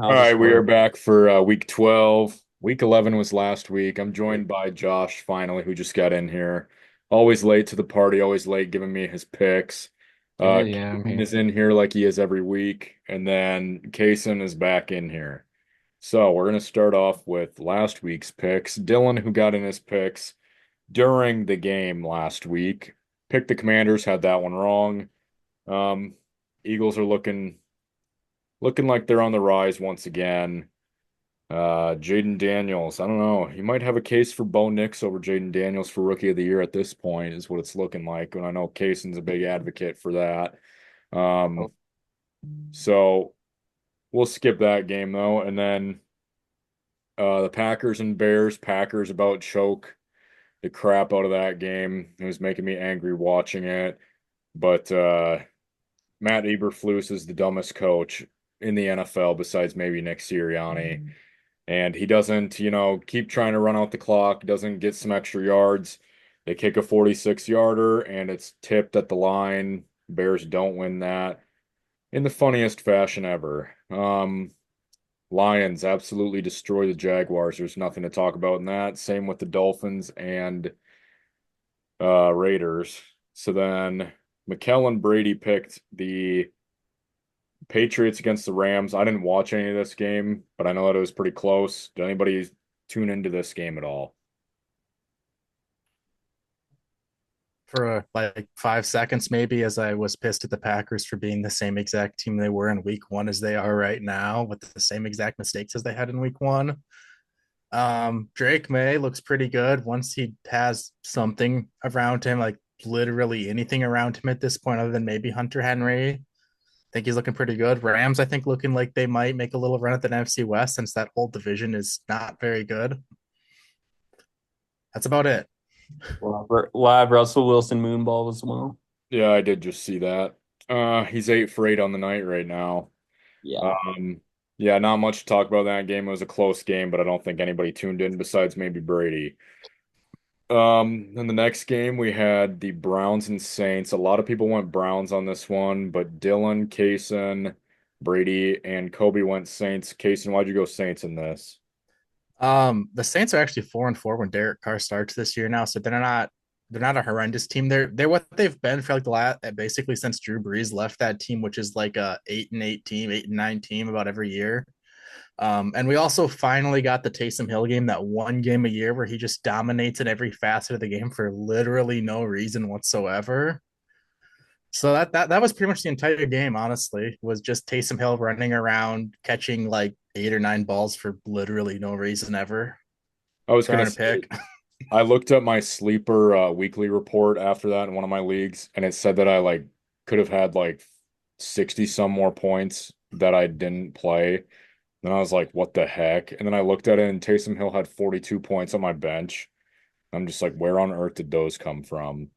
All How's the right, we are score? back for week 12. Week 11 was last week. I'm joined by Josh finally, who just got in here. Always late to the party, always late giving me his picks. Yeah, yeah, I'm Caden here. is in here like he is every week, and then Cason is back in here. So we're going to start off with last week's picks. Dylan, who got in his picks during the game last week, picked the Commanders, had that one wrong. Um, Eagles are looking like they're on the rise once again. Jaden Daniels. I don't know. He might have a case for Bo Nix over Jaden Daniels for Rookie of the Year at this point, is what it's looking like. And I know Cason's a big advocate for that. Oh, Um, so we'll skip that game though. And then the Packers and Bears. Packers about choke the crap out of that game. It was making me angry watching it. But Matt Eberflus is the dumbest coach in the NFL besides maybe Nick Sirianni. And he doesn't, keep trying to run out the clock, doesn't get some extra yards. They kick a 46-yarder and it's tipped at the line. Bears don't win that in the funniest fashion ever. Lions absolutely destroy the Jaguars. There's nothing to talk about in that. Same with the Dolphins and Raiders. So then McKellen Brady picked the Patriots against the Rams. I didn't watch any of this game, but I know that it was pretty close. Did anybody tune into this game at all? for like 5 seconds, maybe, as I was pissed at the Packers for being the same exact team they were in week one as they are right now, with the same exact mistakes as they had in week one. Drake May looks pretty good once he has something around him, like literally anything around him at this point, other than maybe Hunter Henry. I think he's looking pretty good. Rams, I think, looking like they might make a little run at the NFC West since that whole division is not very good. That's about it. live Russell Wilson moonball as well. Yeah, I did just see that. He's 8 for 8 on the night right now. Yeah. Um, yeah, not much to talk about that game. It was a close game, but I don't think anybody tuned in besides maybe Brady. In the next game we had the Browns and Saints. A lot of people went Browns on this one, but Dylan, Kaysen, Brady, and Kobe went Saints. Kaysen, why'd you go Saints in this? The Saints are actually 4-4 when Derek Carr starts this year now, so they're not a horrendous team. They're what they've been for like the last basically since Drew Brees left that team, which is like a 8-8 team, 8-9 team about every year. And we also finally got the Taysom Hill game, that one game a year where he just dominates in every facet of the game for literally no reason whatsoever. So that was pretty much the entire game, honestly, was just Taysom Hill running around catching like 8 or 9 balls for literally no reason ever, I was gonna throwing a say pick. I looked up my sleeper weekly report after that in one of my leagues, and it said that I like could have had like 60 some more points that I didn't play. And I was like, what the heck? And then I looked at it and Taysom Hill had 42 points on my bench. I'm just like, where on earth did those come from?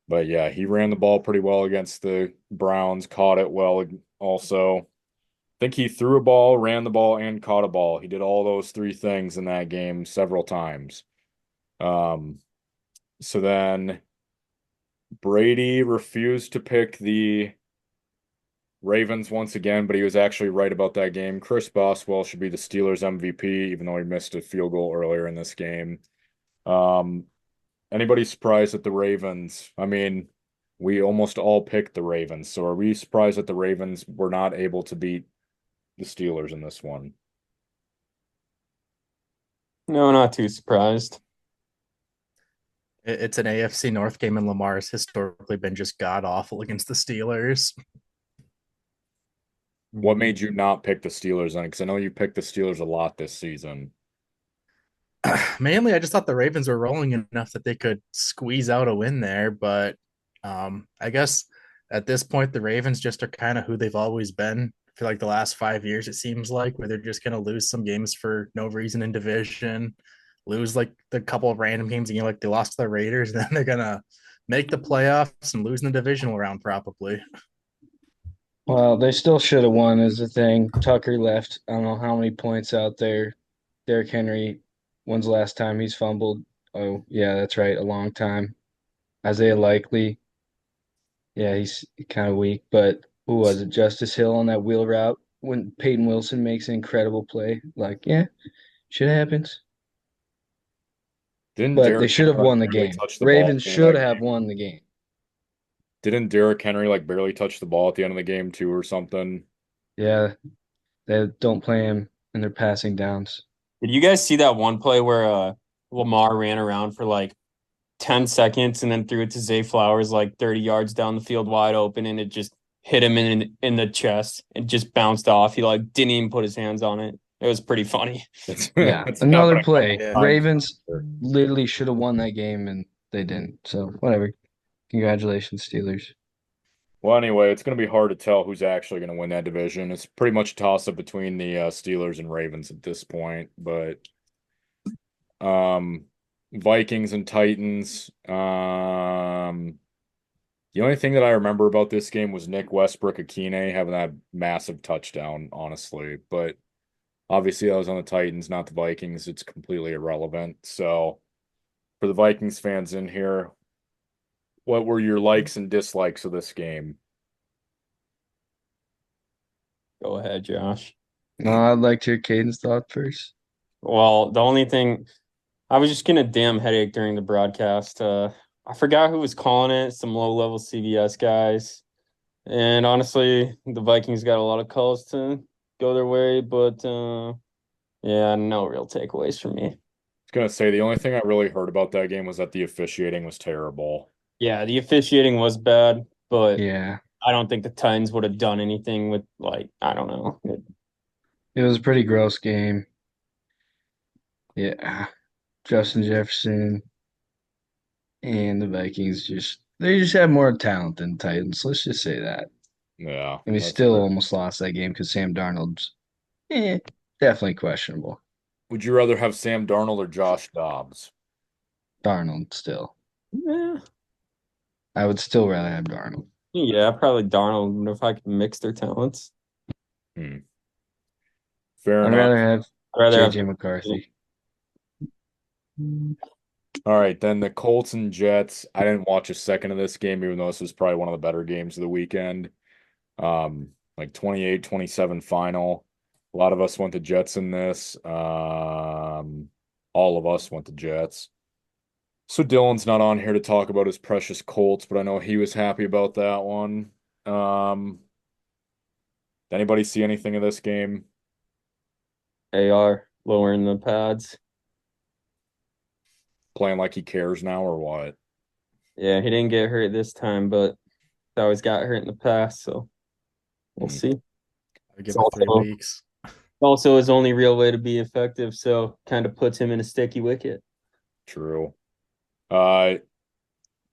But yeah, he ran the ball pretty well against the Browns, caught it well also. I think he threw a ball, ran the ball, and caught a ball. He did all those three things in that game several times. Um, so then Brady refused to pick the Ravens once again, but he was actually right about that game. Chris Boswell should be the Steelers MVP, even though he missed a field goal earlier in this game. Um, Anybody surprised at the Ravens? I mean, we almost all picked the Ravens, so are we surprised that the Ravens were not able to beat the Steelers in this one? No, not too surprised. It's an AFC North game, and Lamar's historically been just god awful against the Steelers. What made you not pick the Steelers then? Because I know you picked the Steelers a lot this season. Mainly, I just thought the Ravens were rolling enough that they could squeeze out a win there, but I guess at this point, the Ravens just are kind of who they've always been for like the last 5 years. It seems like where they're just going to lose some games for no reason in division, lose like the couple of random games, and like they lost to the Raiders, and then they're gonna make the playoffs and lose in the divisional round probably. Well, they still should have won is the thing. Tucker left. I don't know how many points out there. Derrick Henry, when's the last time he's fumbled? Oh, yeah, that's right, a long time. Isaiah Likely, yeah, he's kind of weak, but who was it? Justice Hill on that wheel route. when Peyton Wilson makes an incredible play. Like, yeah, shit happens. Didn't But they Derrick should Henry have like won the barely game. touch the ball at Ravens the end of should that have game? won the game. Didn't Derrick Henry like barely touch the ball at the end of the game too or something? Yeah, they don't play him in their passing downs. Did you guys see that one play where Lamar ran around for like 10 seconds and then threw it to Zay Flowers like 30 yards down the field wide open and it just hit him in the chest and just bounced off. He like didn't even put his hands on it. It was pretty funny. Yeah, It's another happened a couple play. Yeah. times. Ravens literally should have won that game and they didn't. So whatever. Congratulations, Steelers. Well, anyway, it's going to be hard to tell who's actually going to win that division. It's pretty much a toss-up between the Steelers and Ravens at this point, but um, Vikings and Titans. The only thing that I remember about this game was Nick Westbrook-Akine having that massive touchdown, honestly. But obviously, I was on the Titans, not the Vikings. It's completely irrelevant. So, for the Vikings fans in here, what were your likes and dislikes of this game? Go ahead, Josh. I'd like to hear Caden's thought first. Well, the only thing I was just getting a damn headache during the broadcast. I forgot who was calling it, some low-level CBS guys. And honestly, the Vikings got a lot of calls to go their way, but yeah, no real takeaways for me. I was gonna say the only thing I really heard about that game was that the officiating was terrible. Yeah, the officiating was bad, but Yeah, I don't think the Titans would have done anything with like, I don't know. it was a pretty gross game. Yeah, Justin Jefferson and the Vikings they just have more talent than Titans. Let's just say that. Yeah, And we that's still fair. almost lost that game because Sam Darnold's definitely questionable. Would you rather have Sam Darnold or Josh Dobbs? Darnold still. Yeah, I would still rather have Darnold. yeah, probably Darnold if I could mix their talents. Hmm. Fair I'd enough. rather have I'd rather have JJ McCarthy. All right, then the Colts and Jets. I didn't watch a second of this game, even though this was probably one of the better games of the weekend. Like 28-27 final. A lot of us went to Jets in this. All of us went to Jets. So Dylan's not on here to talk about his precious Colts, but I know he was happy about that one. Did anybody see anything of this game? AR lowering the pads. Playing like he cares now or what? Yeah, he didn't get hurt this time, but he always got hurt in the past, so we'll Hmm. see. I It's give it 3 weeks. also his only real way to be effective, so kind of puts him in a sticky wicket. True. Uh,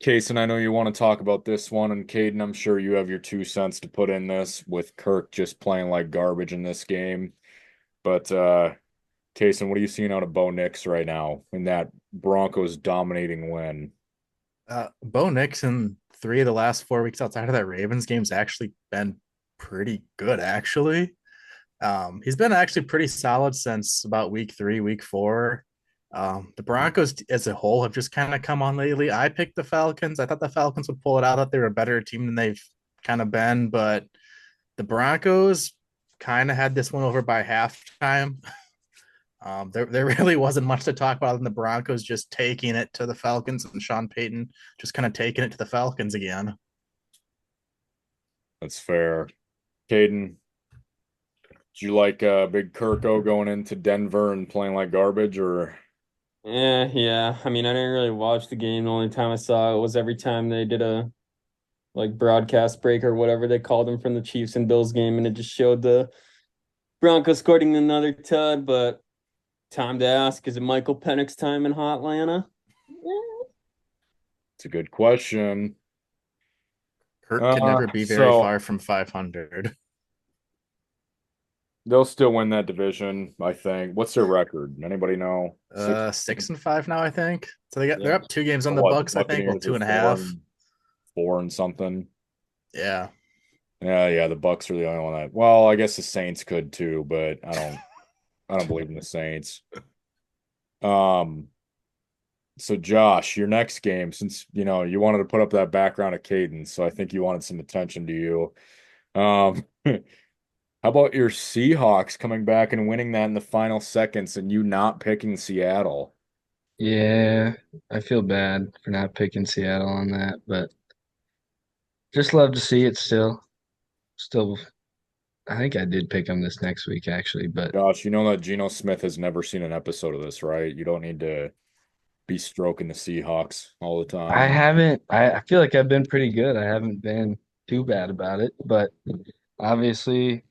Cason, I know you want to talk about this one, and Caden, I'm sure you have your 2 cents to put in this with Kirk just playing like garbage in this game. But Cason, what are you seeing out of Bo Nix right now in that Broncos dominating win? Bo Nix in 3 of the last 4 weeks outside of that Ravens game's actually been pretty good, actually. He's been actually pretty solid since about week 3, week 4. The Broncos as a whole have just kind of come on lately. I picked the Falcons. I thought the Falcons would pull it out, that they were a better team than they've kind of been, but the Broncos kind of had this one over by halftime. There really wasn't much to talk about in the Broncos just taking it to the Falcons and Sean Payton just kind of taking it to the Falcons again. That's fair. Caden, did you like Big Kirko going into Denver and playing like garbage, or Yeah. I mean, I didn't really watch the game. The only time I saw it was every time they did a like broadcast break or whatever they called them from the Chiefs and Bills game, and it just showed the Broncos scoring another tud. But time to ask: is it Michael Penix time in Hotlanta? it's a good question. Kirk can never be very So far from 500. they'll still win that division, I think. What's their record? Anybody know? 6-5 now, I think. So Yeah. they're up 2 games on the What, Bucks, I think. Well, Buccaneers two are and a four half. and four and something. Yeah. Yeah, the Bucks are the only one that. Well, I guess the Saints could too, but I don't believe in the Saints. Um, so Josh, your next game, since you wanted to put up that background of Caden, so I think you wanted some attention to you. How about your Seahawks coming back and winning that in the final seconds and you not picking Seattle? Yeah, I feel bad for not picking Seattle on that, but just love to see it still. Still, I think I did pick them this next week actually, but Josh, you know that Geno Smith has never seen an episode of this, right? You don't need to be stroking the Seahawks all the I time. haven't. I feel like I've been pretty good. I haven't been too bad about it, but obviously,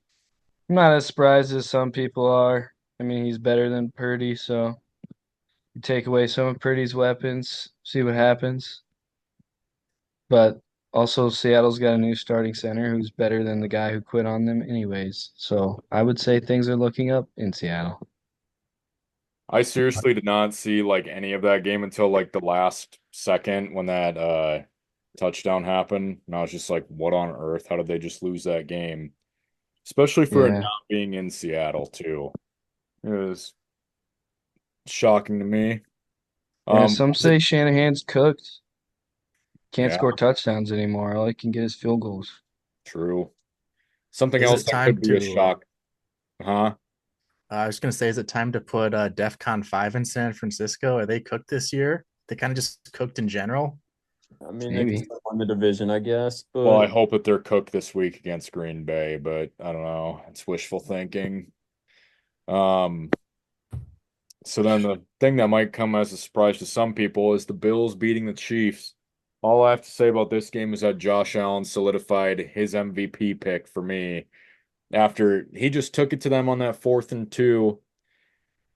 I'm not as surprised as some people are. I mean, he's better than Purdy, so you take away some of Purdy's weapons, see what happens. But also, Seattle's got a new starting center who's better than the guy who quit on them, anyways. So I would say things are looking up in Seattle. I seriously did not see like any of that game until like the last second when that touchdown happened. And I was just like, what on earth? How did they just lose that game? Especially for it Yeah. not being in Seattle too. It was shocking to me. Yeah, some Was it say Shanahan's cooked. Can't yeah, score touchdowns anymore. All he can get is field goals. true. Something Is else it that time could be a to shock, huh? I was gonna say, is it time to put DEFCON 5 in San Francisco? Are they cooked this year? They kind of just cooked in general. I mean, they just Maybe. won the division, I guess, Well, I but hope that they're cooked this week against Green Bay, but I don't know. It's wishful thinking. Um, so then the thing that might come as a surprise to some people is the Bills beating the Chiefs. All I have to say about this game is that Josh Allen solidified his MVP pick for me after he just took it to them on that 4th and 2.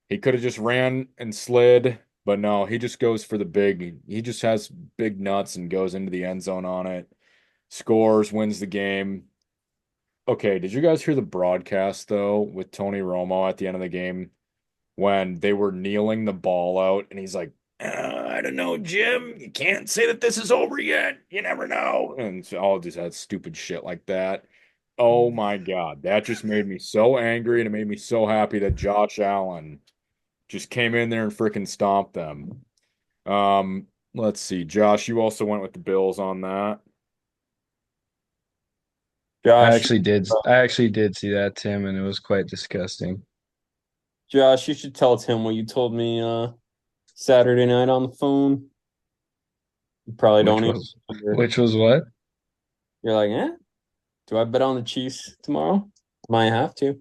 He could have just ran and slid, but no, he just goes for the big. He just has big nuts and goes into the end zone on it, scores, wins the game. Okay, did you guys hear the broadcast though with Tony Romo at the end of the game when they were kneeling the ball out and he's like, I don't know, Jim, you can't say that this is over yet. You never know. And so all just had stupid shit like that. Oh my God, that just made me so angry and it made me so happy that Josh Allen just came in there and freaking stomped them. Let's see. Josh, you also went with the Bills on that. Josh, I actually did see that, Tim, and it was quite disgusting. Josh, you should tell Tim what you told me Saturday night on the phone. You probably Which don't even was remember. which was what? You're like, do I bet on the Chiefs tomorrow? Might have to.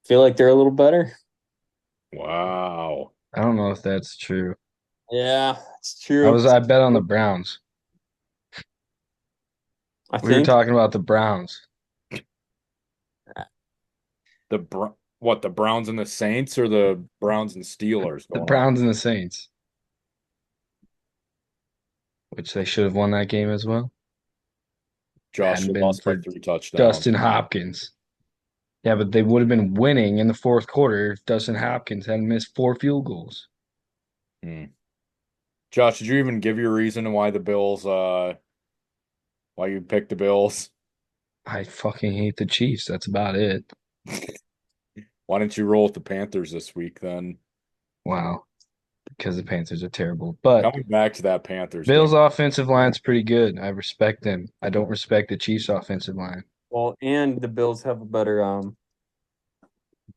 Feel like they're a little better. Wow. I don't know if that's true. Yeah, it's true. I bet on the Browns. I We were think. talking about the Browns. The Browns and the Saints or the Browns and Steelers The going on? Browns and the Saints, which they should have won that game as well. Josh, Hadn't they been lost by for 3 touchdowns. Dustin Hopkins. Yeah, but they would have been winning in the fourth quarter if Dustin Hopkins hadn't missed 4 field goals. Hmm. Josh, did you even give your reason why the Bills why you picked the Bills? I fucking hate the Chiefs. That's about it. Why didn't you roll with the Panthers this week then? Wow, because the Panthers are terrible. But Coming back to that Panthers Bills' game. offensive line's pretty good. I respect them. I don't respect the Chiefs' offensive line. Well, and the Bills have a better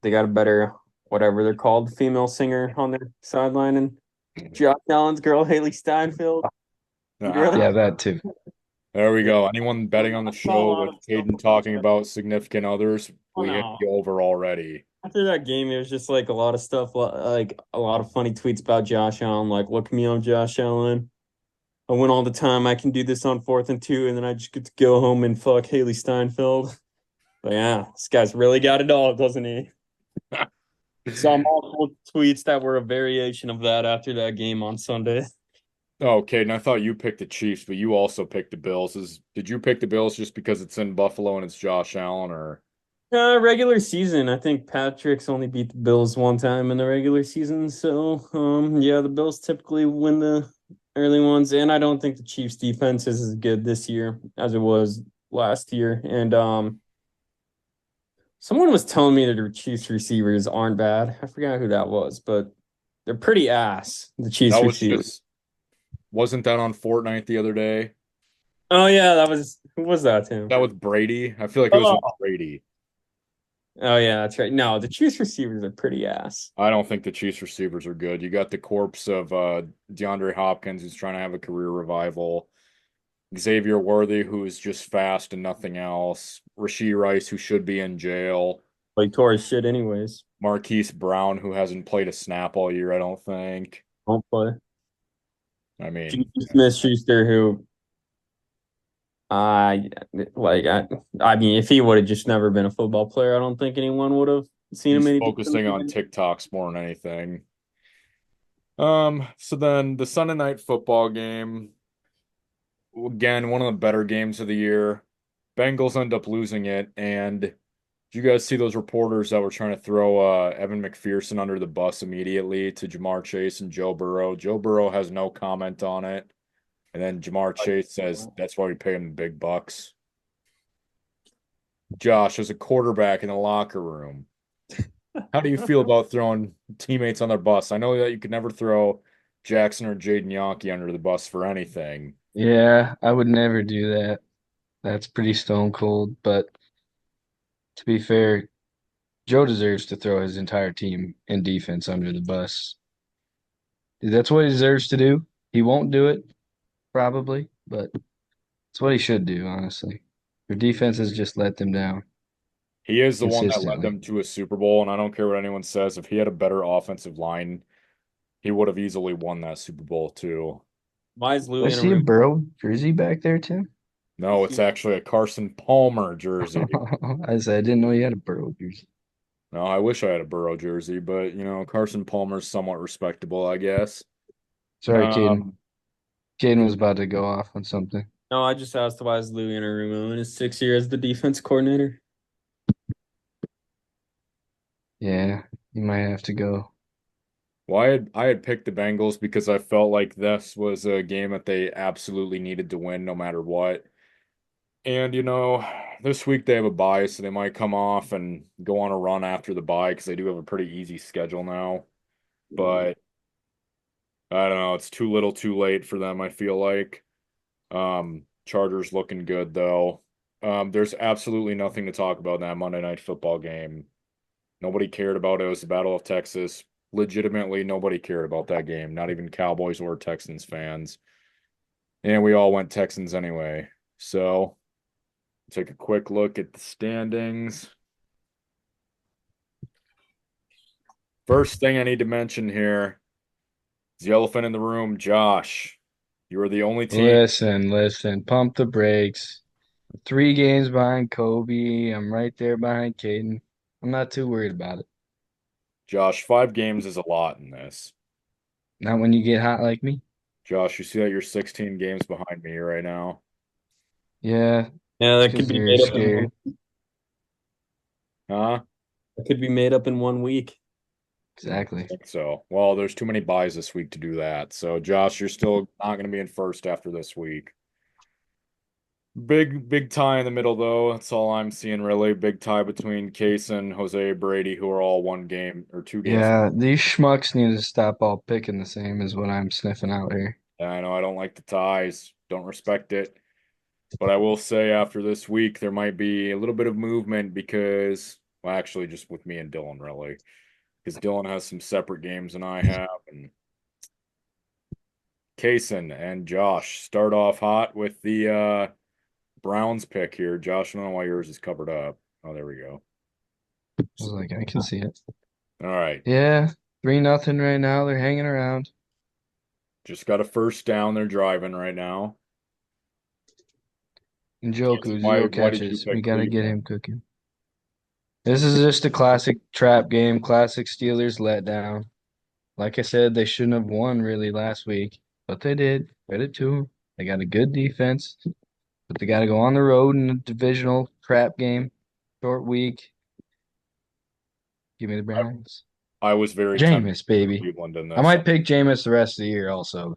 they got a better whatever they're called, female singer on their sideline and Josh Allen's girl Haley Steinfeld. You'd really Yeah, that too. There we yeah. go. Anyone betting on the A show lot with of stuff. Caden talking about significant others, Oh we hit no. the over already. After that game, it was just like a lot of stuff, like a lot of funny tweets about Josh Allen. Like, look at me, I'm Josh Allen. I win all the time. I can do this on 4th and 2, and then I just get to go home and fuck Haley Steinfeld. But yeah, this guy's really got it all, doesn't he? Saw multiple tweets that were a variation of that after that game on Sunday. Oh, Caden, I thought you picked the Chiefs, but you also picked the Bills. Did you pick the Bills just because it's in Buffalo and it's Josh Allen, or Regular season, I think Patrick's only beat the Bills one time in the regular season. So, yeah, the Bills typically win the early ones, and I don't think the Chiefs' defense is as good this year as it was last year. And someone was telling me that the Chiefs receivers aren't bad. I forgot who that was, but they're pretty ass. The Chiefs that was receivers. just wasn't that on Fortnite the other day? Oh yeah, that was who was that, Tim? That with Brady? I feel like it was with Oh, Brady. Oh yeah, that's right. No, the Chiefs receivers are pretty ass. I don't think the Chiefs receivers are good. You got the corpse of DeAndre Hopkins, who's trying to have a career revival. Xavier Worthy, who is just fast and nothing else. Rashee Rice, who should be in jail. Like tore his shit anyways. Marquise Brown, who hasn't played a snap all year, I don't think. Don't play. I mean, Juju Smith-Schuster, who I like. I mean, if he would have just never been a football player, I don't think anyone would have seen him he's any focusing on different. TikToks more than anything. So then the Sunday night football game, again, one of the better games of the year. Bengals end up losing it, and did you guys see those reporters that were trying to throw Evan McPherson under the bus immediately to Jamar Chase and Joe Burrow? Joe Burrow has no comment on it. And then Jamar Chase says that's why we pay him the big bucks. Josh, as a quarterback in the locker room, how do you feel about throwing teammates on their bus? I know that you could never throw Jackson or Jaden Yonke under the bus for anything. Yeah, I would never do that. That's pretty stone cold. But to be fair, Joe deserves to throw his entire team in defense under the bus. That's what he deserves to do. He won't do it, probably, but it's what he should do, honestly. Their defense has just let them down He is the one that led consistently. them to a Super Bowl, and I don't care what anyone says. If he had a better offensive line, he would have easily won that Super Bowl too. Why is Lou I in a see a room? Burrow jersey back there, Tim. No, it's actually a Carson Palmer jersey. I said I didn't know you had a Burrow jersey. No, I wish I had a Burrow jersey, but Carson Palmer's somewhat respectable, I guess. Sorry, Caden. Um, Caden was about to go off on something. No, I just asked why is Lou in a room in his 6 year as the defense coordinator. Yeah, you might have to go. well, I had picked the Bengals because I felt like this was a game that they absolutely needed to win no matter what. And this week they have a bye, so they might come off and go on a run after the bye because they do have a pretty easy schedule now. But I don't know, it's too little, too late for them, I feel like. Chargers looking good though. There's absolutely nothing to talk about in that Monday night football game. Nobody cared about it. It was the Battle of Texas. Legitimately, nobody cared about that game, not even Cowboys or Texans fans. And we all went Texans anyway. So, take a quick look at the standings. First thing I need to mention here is the elephant in the room, Josh. You are the only team. Listen. Pump the brakes. 3 games behind Kobe. I'm right there behind Caden. I'm not too worried about it. Josh, 5 games is a lot in this. Not when you get hot like me. Josh, you see that you're 16 games behind me right now. Yeah, Yeah, it's that could because be you're made up in scared. Huh? that could be made up in 1 week. I Exactly. think so. Well, there's too many buys this week to do that. So, Josh, you're still not going to be in first after this week. Big tie in the middle, though. That's all I'm seeing, really. Big tie between Cason, Jose, Brady, who are all 1 game or 2 games. Yeah, these schmucks need to stop all picking the same is what I'm sniffing out here. I know I don't like the ties, don't respect it. But I will say after this week, there might be a little bit of movement because, well, actually, just with me and Dylan, really. Because Dylan has some separate games than I have. And Cason and Josh start off hot with the Browns pick here. Josh, I don't know why yours is covered up. Oh, there we go. I was like, I can see it. All right. Yeah, 3-0 right now. They're hanging around. Just got a first down. They're driving right now. Njoku, Why did you catches. We pick got to get Cleveland? him cooking. This is just a classic trap game, classic Steelers letdown. Like I said, they shouldn't have won really last week, but they did. Credit to them. They got a good defense, but they got to go on the road in a divisional crap game, short week. Give me the Browns. I was very tempted Jameis, to baby. Cleveland in I this. might pick Jameis the rest of the year also.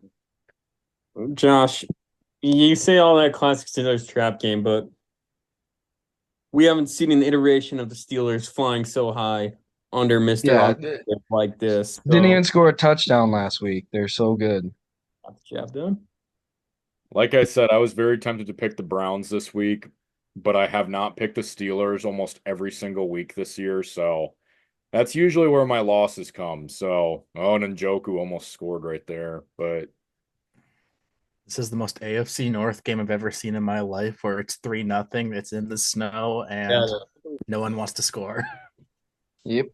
Josh, you say all that classic Steelers trap game, but we haven't seen an iteration of the Steelers flying so high under Mr. Yeah, Unpredictable like this. didn't So, even score a touchdown last week. They're so good. got the job done. Like I said, I was very tempted to pick the Browns this week, but I have not picked the Steelers almost every single week this year, so that's usually where my losses come. So, oh, and Njoku almost scored right there, but This is the most AFC North game I've ever seen in my life, where it's 3-0. It's in the snow, and no one wants to score. Yep.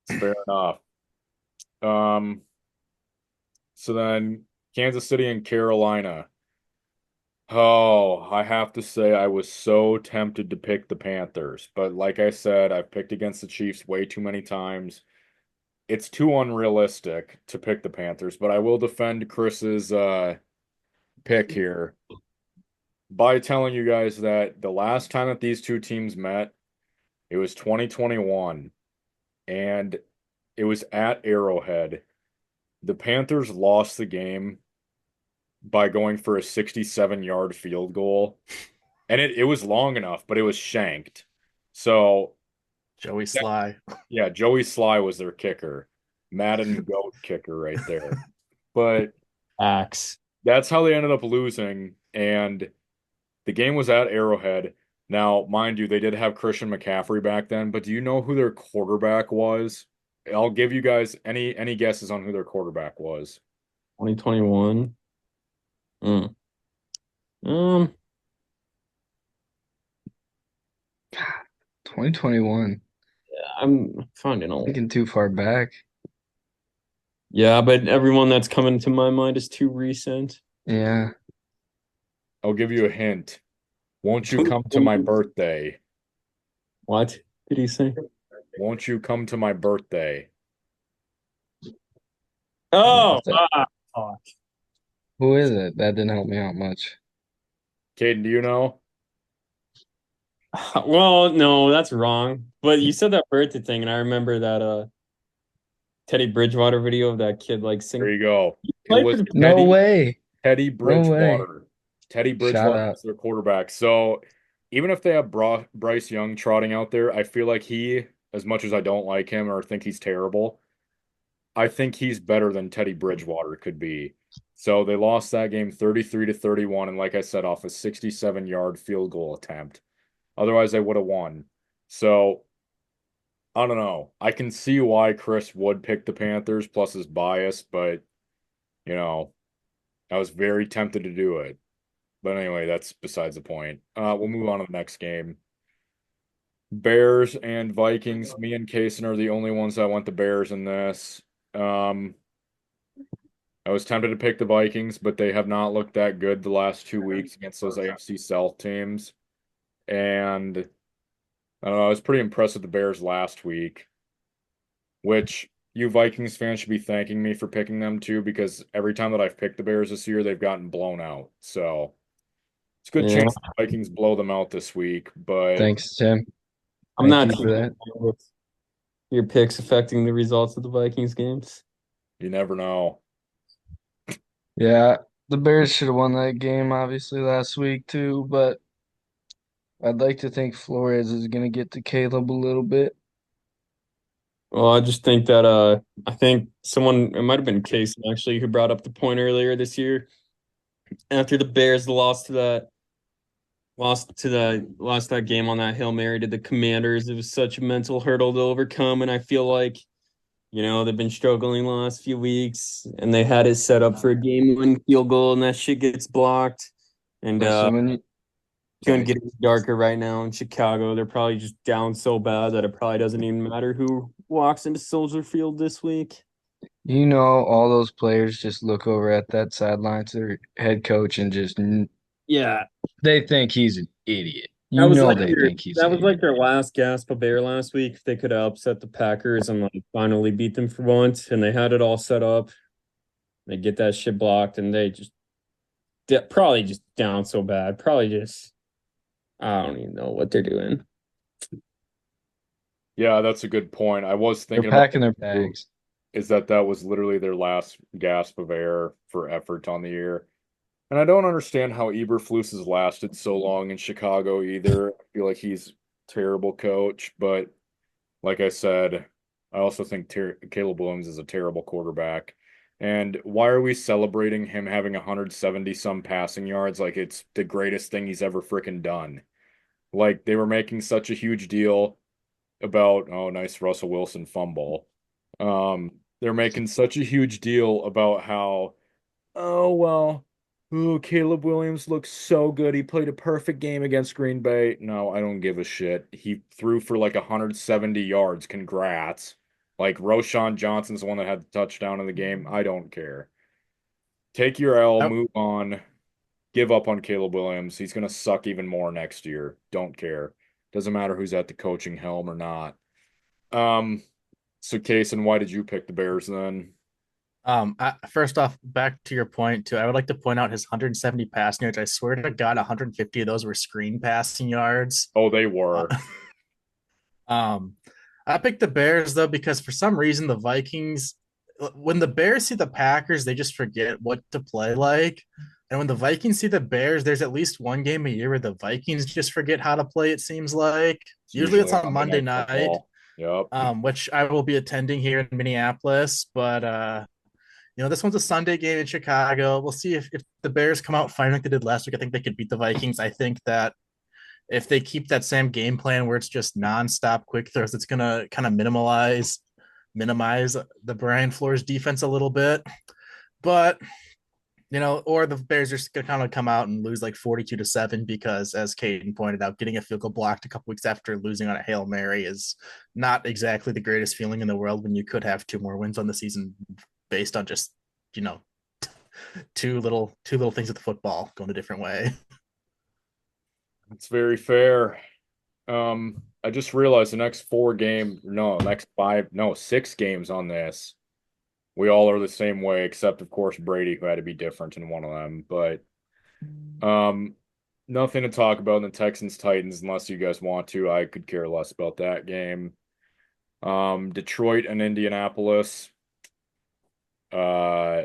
it's fair enough. So then Kansas City and Carolina. Oh, I have to say I was so tempted to pick the Panthers, but like I said, I've picked against the Chiefs way too many times. It's too unrealistic to pick the Panthers, but I will defend Chris's pick here by telling you guys that the last time that these two teams met, it was 2021, and it was at Arrowhead. The Panthers lost the game by going for a 67-yard field goal. And it was long enough, but it was shanked. So, Joey Sly. yeah, Joey Sly was their kicker. Madden GOAT kicker right there. But Axe. that's how they ended up losing. And the game was at Arrowhead. Now, mind you, they did have Christian McCaffrey back then, but do you know who their quarterback was? I'll give you guys any guesses on who their quarterback was. 2021. Mm. Um, 2021. I'm finding a Thinking too far back. Yeah, but everyone that's coming to my mind is too recent. Yeah. I'll give you a hint. Won't you come to my birthday? What did he say? Won't you come to my birthday? Oh, fuck. Who is it? That didn't help me out much. Caden, do you know? Well, no, that's wrong. But you said that birthday thing, and I remember that Teddy Bridgewater video of that kid like There singing. you go. It Played for was the No way. Teddy No way. Bridgewater. Teddy Shout Bridgewater out. is their quarterback. So even if they have Bryce Young trotting out there, I feel like he, as much as I don't like him or think he's terrible, I think he's better than Teddy Bridgewater could be. So they lost that game 33-31, and like I said, off a 67-yard field goal attempt. Otherwise, they would have won. So I don't know. I can see why Chris would pick the Panthers plus his bias, but you know, I was very tempted to do it. But anyway, that's besides the point. We'll move on to the next game. Bears and Vikings. Me and Cason are the only ones that went the Bears in this. Um, I was tempted to pick the Vikings, but they have not looked that good the last 2 weeks against those AFC South teams. And I don't know, I was pretty impressed with the Bears last week, which you Vikings fans should be thanking me for picking them too, because every time that I've picked the Bears this year, they've gotten blown out. So it's a good Yeah, chance the Vikings blow them out this week, but Thanks, Tim. I'm not Thank you for that. with your picks affecting the results of the Vikings games. you never know. Yeah, the Bears should have won that game, obviously, last week too, but I'd like to think Flores is gonna get to Caleb a little bit. Well, I just think that I think someone, it might have been Cason actually, who brought up the point earlier this year after the Bears lost that game on that Hail Mary to the Commanders. It was such a mental hurdle to overcome, and I feel like they've been struggling the last few weeks, and they had it set up for a game-winning field goal, and that shit gets blocked. And Listen, when it's going to get darker right now in Chicago. They're probably just down so bad that it probably doesn't even matter who walks into Soldier Field this week. all those players just look over at that sideline to their head coach and just Yeah, they think he's an idiot. that was like They think he's that an was idiot. like their last gasp of air last week. If they could have upset the Packers and like finally beat them for once, and they had it all set up, they get that shit blocked, and they just probably just down so bad. Probably just I don't even know what they're doing. Yeah, that's a good point. I was They're thinking about packing their that too, bags. is that was literally their last gasp of air for effort on the year. And I don't understand how Eberflus has lasted so long in Chicago either. I feel like he's a terrible coach, but like I said, I also think Caleb Williams is a terrible quarterback. And why are we celebrating him having 170 some passing yards like it's the greatest thing he's ever freaking done? Like they were making such a huge deal about, oh, nice Russell Wilson fumble. They're making such a huge deal about how, oh, well, oh, Caleb Williams looks so good. He played a perfect game against Green Bay. No, I don't give a shit. He threw for like 170 yards. Congrats. Like Roshan Johnson's the one that had the touchdown in the game. I don't care. Take your L, I, move on, give up on Caleb Williams. He's going to suck even more next year. Don't care. Doesn't matter who's at the coaching helm or not. Um, so Cason, why did you pick the Bears then? First off, back to your point too. I would like to point out his 170 passing yards. I swear to God, 150 of those were screen passing yards. Oh, they Uh, were. um, I picked the Bears though because for some reason the Vikings, when the Bears see the Packers, they just forget what to play like. And when the Vikings see the Bears, there's at least one game a year where the Vikings just forget how to play, it seems like. It's Usually it's usually on Monday Monday Night night, Football. Yep. which I will be attending here in Minneapolis. But this one's a Sunday game in Chicago. We'll see if the Bears come out fighting like they did last week. I think they could beat the Vikings. I think that if they keep that same game plan where it's just nonstop quick throws, it's gonna kind of minimize the Brian Flores defense a little bit. But or the Bears are just gonna kind of come out and lose like 42-7 because, as Caden pointed out, getting a field goal blocked a couple weeks after losing on a Hail Mary is not exactly the greatest feeling in the world when you could have two more wins on the season based on just you know two little things with the football going a different way. It's very fair. I just realized the next four game, no, next five, no, six games on this. We all are the same way, except of course Brady, who had to be different in one of them. But um, nothing to talk about in the Texans Titans unless you guys want to. I could care less about that game. Detroit and Indianapolis. Uh,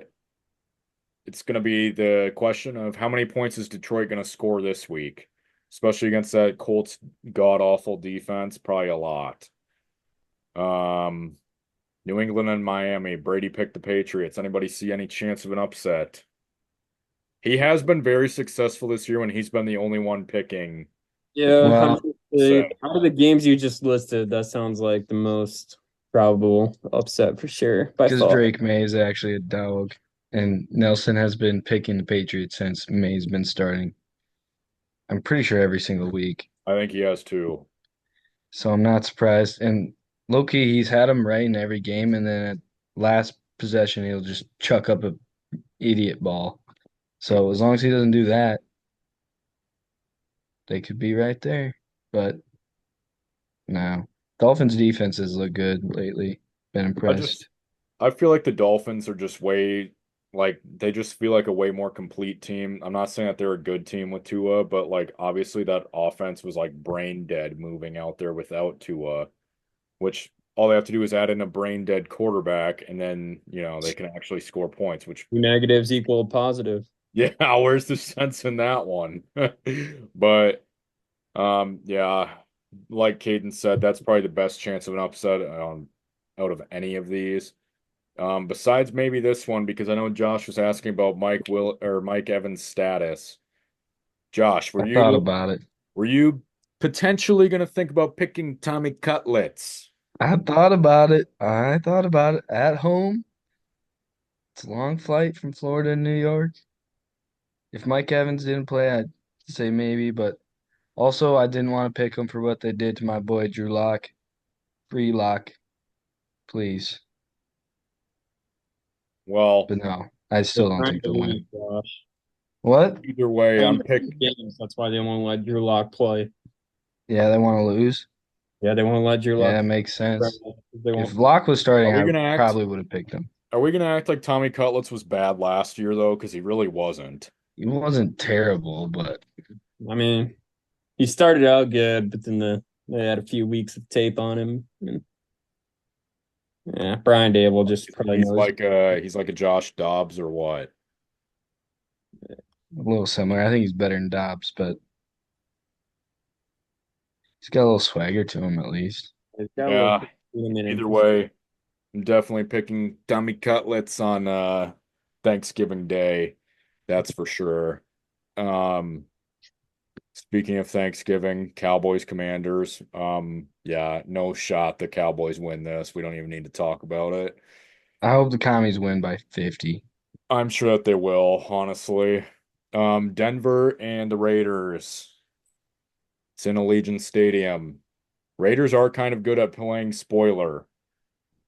it's going to be the question of how many points is Detroit going to score this week, especially against that Colts god awful defense. Probably a lot. Um, New England and Miami. Brady picked the Patriots. Anybody see any chance of an upset? He has been very successful this year when he's been the only one picking Yeah, I Well, mean, upset. out of the games you just listed, that sounds like the most probable upset for sure by because far. Drake May is actually a dog, and Nelson has been picking the Patriots since May's been starting. I'm pretty sure every single week. I think he has too. So I'm not surprised. And low-key, he's had him right in every game, and then at last possession, he'll just chuck up a idiot ball. So as long as he doesn't do that, they could be right there. But no. Dolphins defenses look good lately. Been I just impressed. I feel like the Dolphins are just way like they just feel like a way more complete team. I'm not saying that they're a good team with Tua, but like obviously that offense was like brain dead moving out there without Tua, which all they have to do is add in a brain dead quarterback and then, they can actually score points, which Negatives equal positive. yeah, where's the sense in that one? But yeah, like Caden said, that's probably the best chance of an upset out of any of these. Besides maybe this one, because I know Josh was asking about Mike Evans' status. Josh, I thought about it. were you potentially going to think about picking Tommy Cutlets? I thought about it. I thought about it at home. It's a long flight from Florida to New York. If Mike Evans didn't play, I'd say maybe, but also I didn't want to pick him for what they did to my boy Drew Lock. Free Lock, please. Well, But no, I They're still don't trying think to they'll lose, win. Josh. What? either way, Trying I'm to pick. win games. That's why they won't let Drew Lock play. Yeah, they want to lose. Yeah, they won't let Drew Yeah, Lock it makes play. sense. They If won't. Lock was Are starting, we I gonna act? probably would have picked him. Are we gonna act like Tommy Cutlets was bad last year though? Because he really wasn't. He wasn't terrible, but I mean, he started out good, but then they had a few weeks of tape on him. And, yeah, Brian Dable just probably knows. He's like a Josh Dobbs or what? a little similar. I think he's better than Dobbs, but he's got a little swagger to him at least. He's got a little Yeah. bit in him. Either way. I'm definitely picking dummy cutlets on Thanksgiving Day. That's for sure. Um, Speaking of Thanksgiving, Cowboys Commanders. Yeah, no shot the Cowboys win this. We don't even need to talk about it. I hope the commies win by 50. I'm sure that they will, honestly. Denver and the Raiders. It's in Allegiant Stadium. Raiders are kind of good at playing spoiler.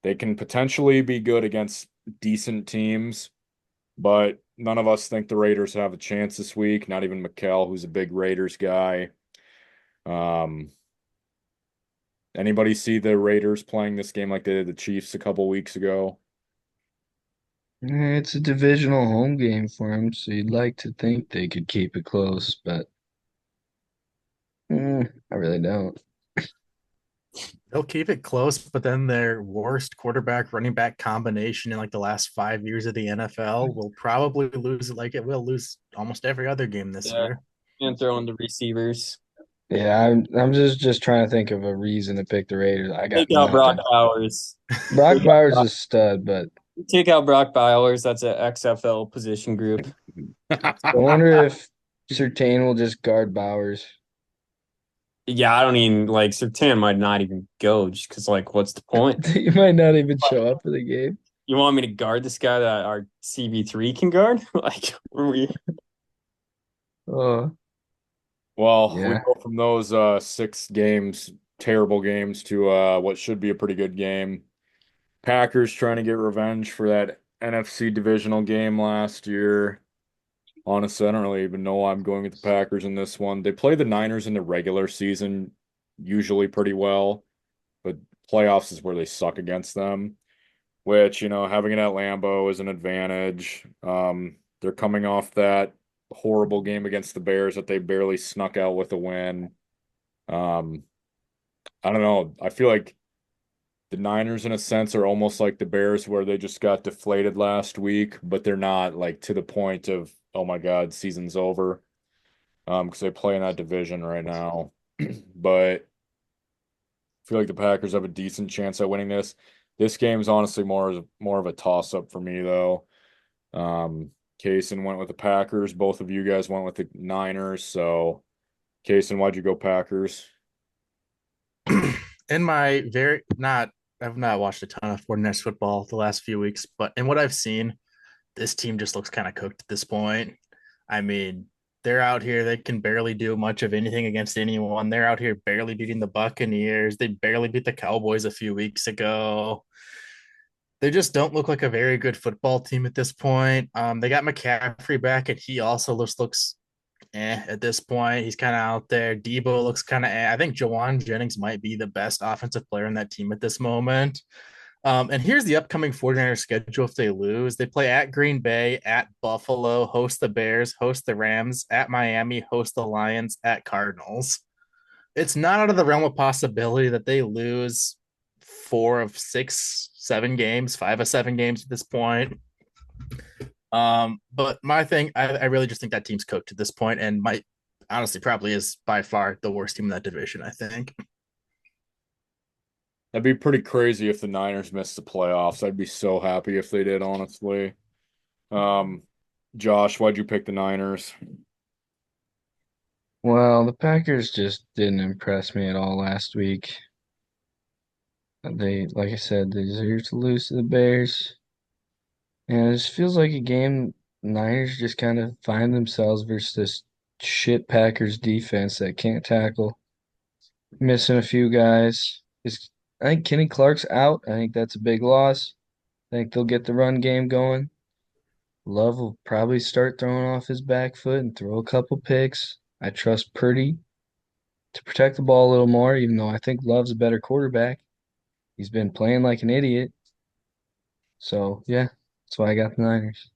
They can potentially be good against decent teams, but none of us think the Raiders have a chance this week. Not even Mikkel, who's a big Raiders guy. Um, Anybody see the Raiders playing this game like they did the Chiefs a couple weeks ago? It's a divisional home game for them, so you'd like to think they could keep it close, but I really don't. They'll keep it close, but then their worst quarterback running back combination in like the last 5 years of the NFL will probably lose it like it will lose almost every other game this Yeah, year. and throw in the receivers. Yeah, I'm just trying to think of a reason to pick the Raiders. I got Take out Brock nothing. Bowers. Brock Bowers is a stud, but Take out Brock Bowers. That's an XFL position group. I wonder if Surtain will just guard Bowers. Yeah, I don't even like Sertan might not even go just because like what's the point? He might not even show up for the game. You want me to guard this guy that our CB3 can guard? Like were we Oh, Well, we yeah. go from those 6 games, terrible games, to what should be a pretty good game. Packers trying to get revenge for that NFC divisional game last year. Honestly, I don't really even know why I'm going with the Packers in this one. They play the Niners in the regular season usually pretty well, but playoffs is where they suck against them, which, having it at Lambeau is an advantage. They're coming off that horrible game against the Bears that they barely snuck out with a win. Um, I don't know. I feel like the Niners, in a sense, are almost like the Bears, where they just got deflated last week, but they're not like to the point of, oh my God, season's over. Because they play in that division right now. But I feel like the Packers have a decent chance at winning this. This game is honestly more of a toss-up for me, though. Cason went with the Packers. Both of you guys went with the Niners. So, Cason, why'd you go Packers? In my very not I've not watched a ton of 49ers football the last few weeks, but in what I've seen, this team just looks kind of cooked at this point. I mean, they're out here, they can barely do much of anything against anyone. They're out here barely beating the Buccaneers. They barely beat the Cowboys a few weeks ago. They just don't look like a very good football team at this point. They got McCaffrey back, and he also looks at this point. He's kind of out there. Debo looks kind of I think Jawan Jennings might be the best offensive player in that team at this moment. And here's the upcoming 49ers schedule if they lose. They play at Green Bay, at Buffalo, host the Bears, host the Rams, at Miami, host the Lions, at Cardinals. It's not out of the realm of possibility that they lose 4 of 6, 7 games, 5 of 7 games at this point. But my thing, I really just think that team's cooked at this point and might honestly probably is by far the worst team in that division, I think. That'd be pretty crazy if the Niners missed the playoffs. I'd be so happy if they did, honestly. Um, Josh, why'd you pick the Niners? Well, the Packers just didn't impress me at all last week. Like I said, they deserve to lose to the Bears. And it just feels like a game Niners just kind of find themselves versus this shit Packers defense that can't tackle. Missing a few guys. I think Kenny Clark's out. I think that's a big loss. I think they'll get the run game going. Love will probably start throwing off his back foot and throw a couple picks. I trust Purdy to protect the ball a little more, even though I think Love's a better quarterback. He's been playing like an idiot. So, yeah, that's why I got the Niners.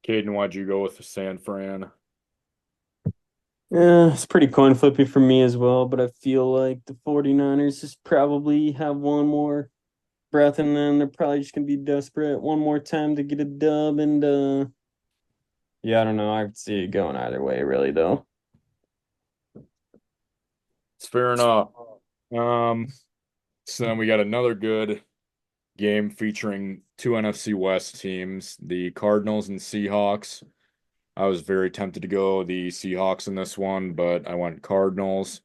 Caden, why'd you go with the San Fran? Yeah, it's pretty coin flippy for me as well, but I feel like the 49ers just probably have one more breath in them. They're probably just gonna be desperate one more time to get a dub and yeah, I don't know. I could see it going either way, really though. It's fair enough. Um, So then we got another good game featuring two NFC West teams, the Cardinals and Seahawks. I was very tempted to go the Seahawks in this one, but I went Cardinals.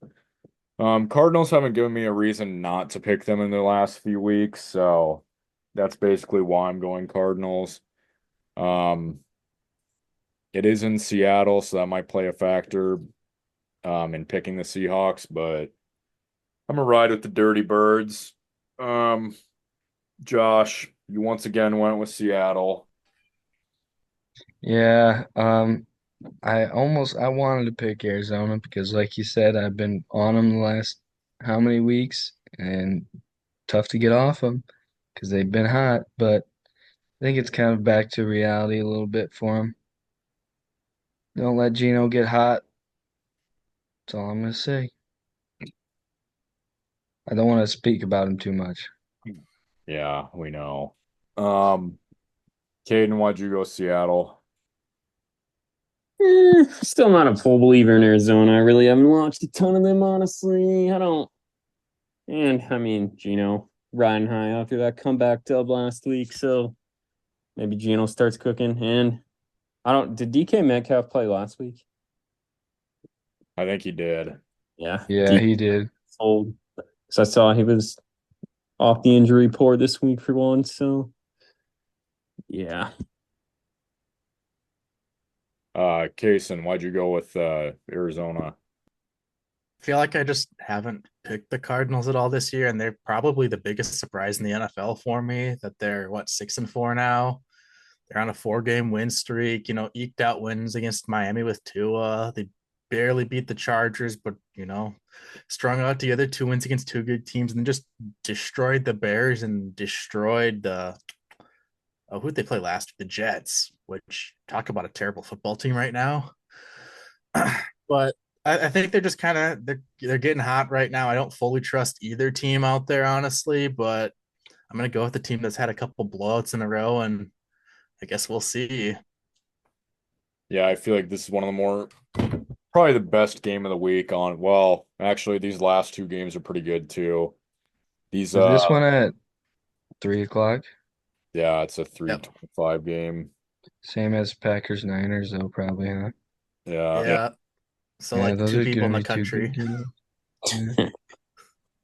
Cardinals haven't given me a reason not to pick them in the last few weeks, so that's basically why I'm going Cardinals. Um, it is in Seattle, so that might play a factor in picking the Seahawks, but I'm gonna ride with the Dirty Birds. Um, Josh, you once again went with Seattle. Yeah, I wanted to pick Arizona because, like you said, I've been on them the last how many weeks, and tough to get off them because they've been hot. But I think it's kind of back to reality a little bit for them. Don't let Gino get hot. That's all I'm gonna say. I don't want to speak about him too much. Yeah, we know. Um, Caden, why'd you go Seattle? Still not a full believer in Arizona. I really haven't watched a ton of them, honestly. I don't. And I mean, Gino riding high after that comeback dub last week, so maybe Gino starts cooking. And I don't. Did DK Metcalf play last week? I think he did. Yeah, Yeah, DK he did. old. So I saw he was off the injury report this week for one. So yeah, Cason, why'd you go with Arizona? I feel like I just haven't picked the Cardinals at all this year, and they're probably the biggest surprise in the NFL for me. That they're what 6-4 now. They're on a 4-game win streak. Eked out wins against Miami with Tua. They barely beat the Chargers, but strung out the other 2 wins against two good teams, and then just destroyed the Bears and destroyed the who'd they play last? The Jets, which talk about a terrible football team right now. But I think they're just kind of they're getting hot right now. I don't fully trust either team out there, honestly, but I'm gonna go with the team that's had a couple blowouts in a row, and I guess we'll see. Yeah, I feel like this is one of the more probably the best game of the week on. Well, actually, these last two games are pretty good too. These Is this one at 3 o'clock? yeah, it's a Yep. 3:25 game. Same as Packers Niners, though, probably, huh? Yeah. Yeah. So Yeah, like those two are people gonna in the be two good country. games.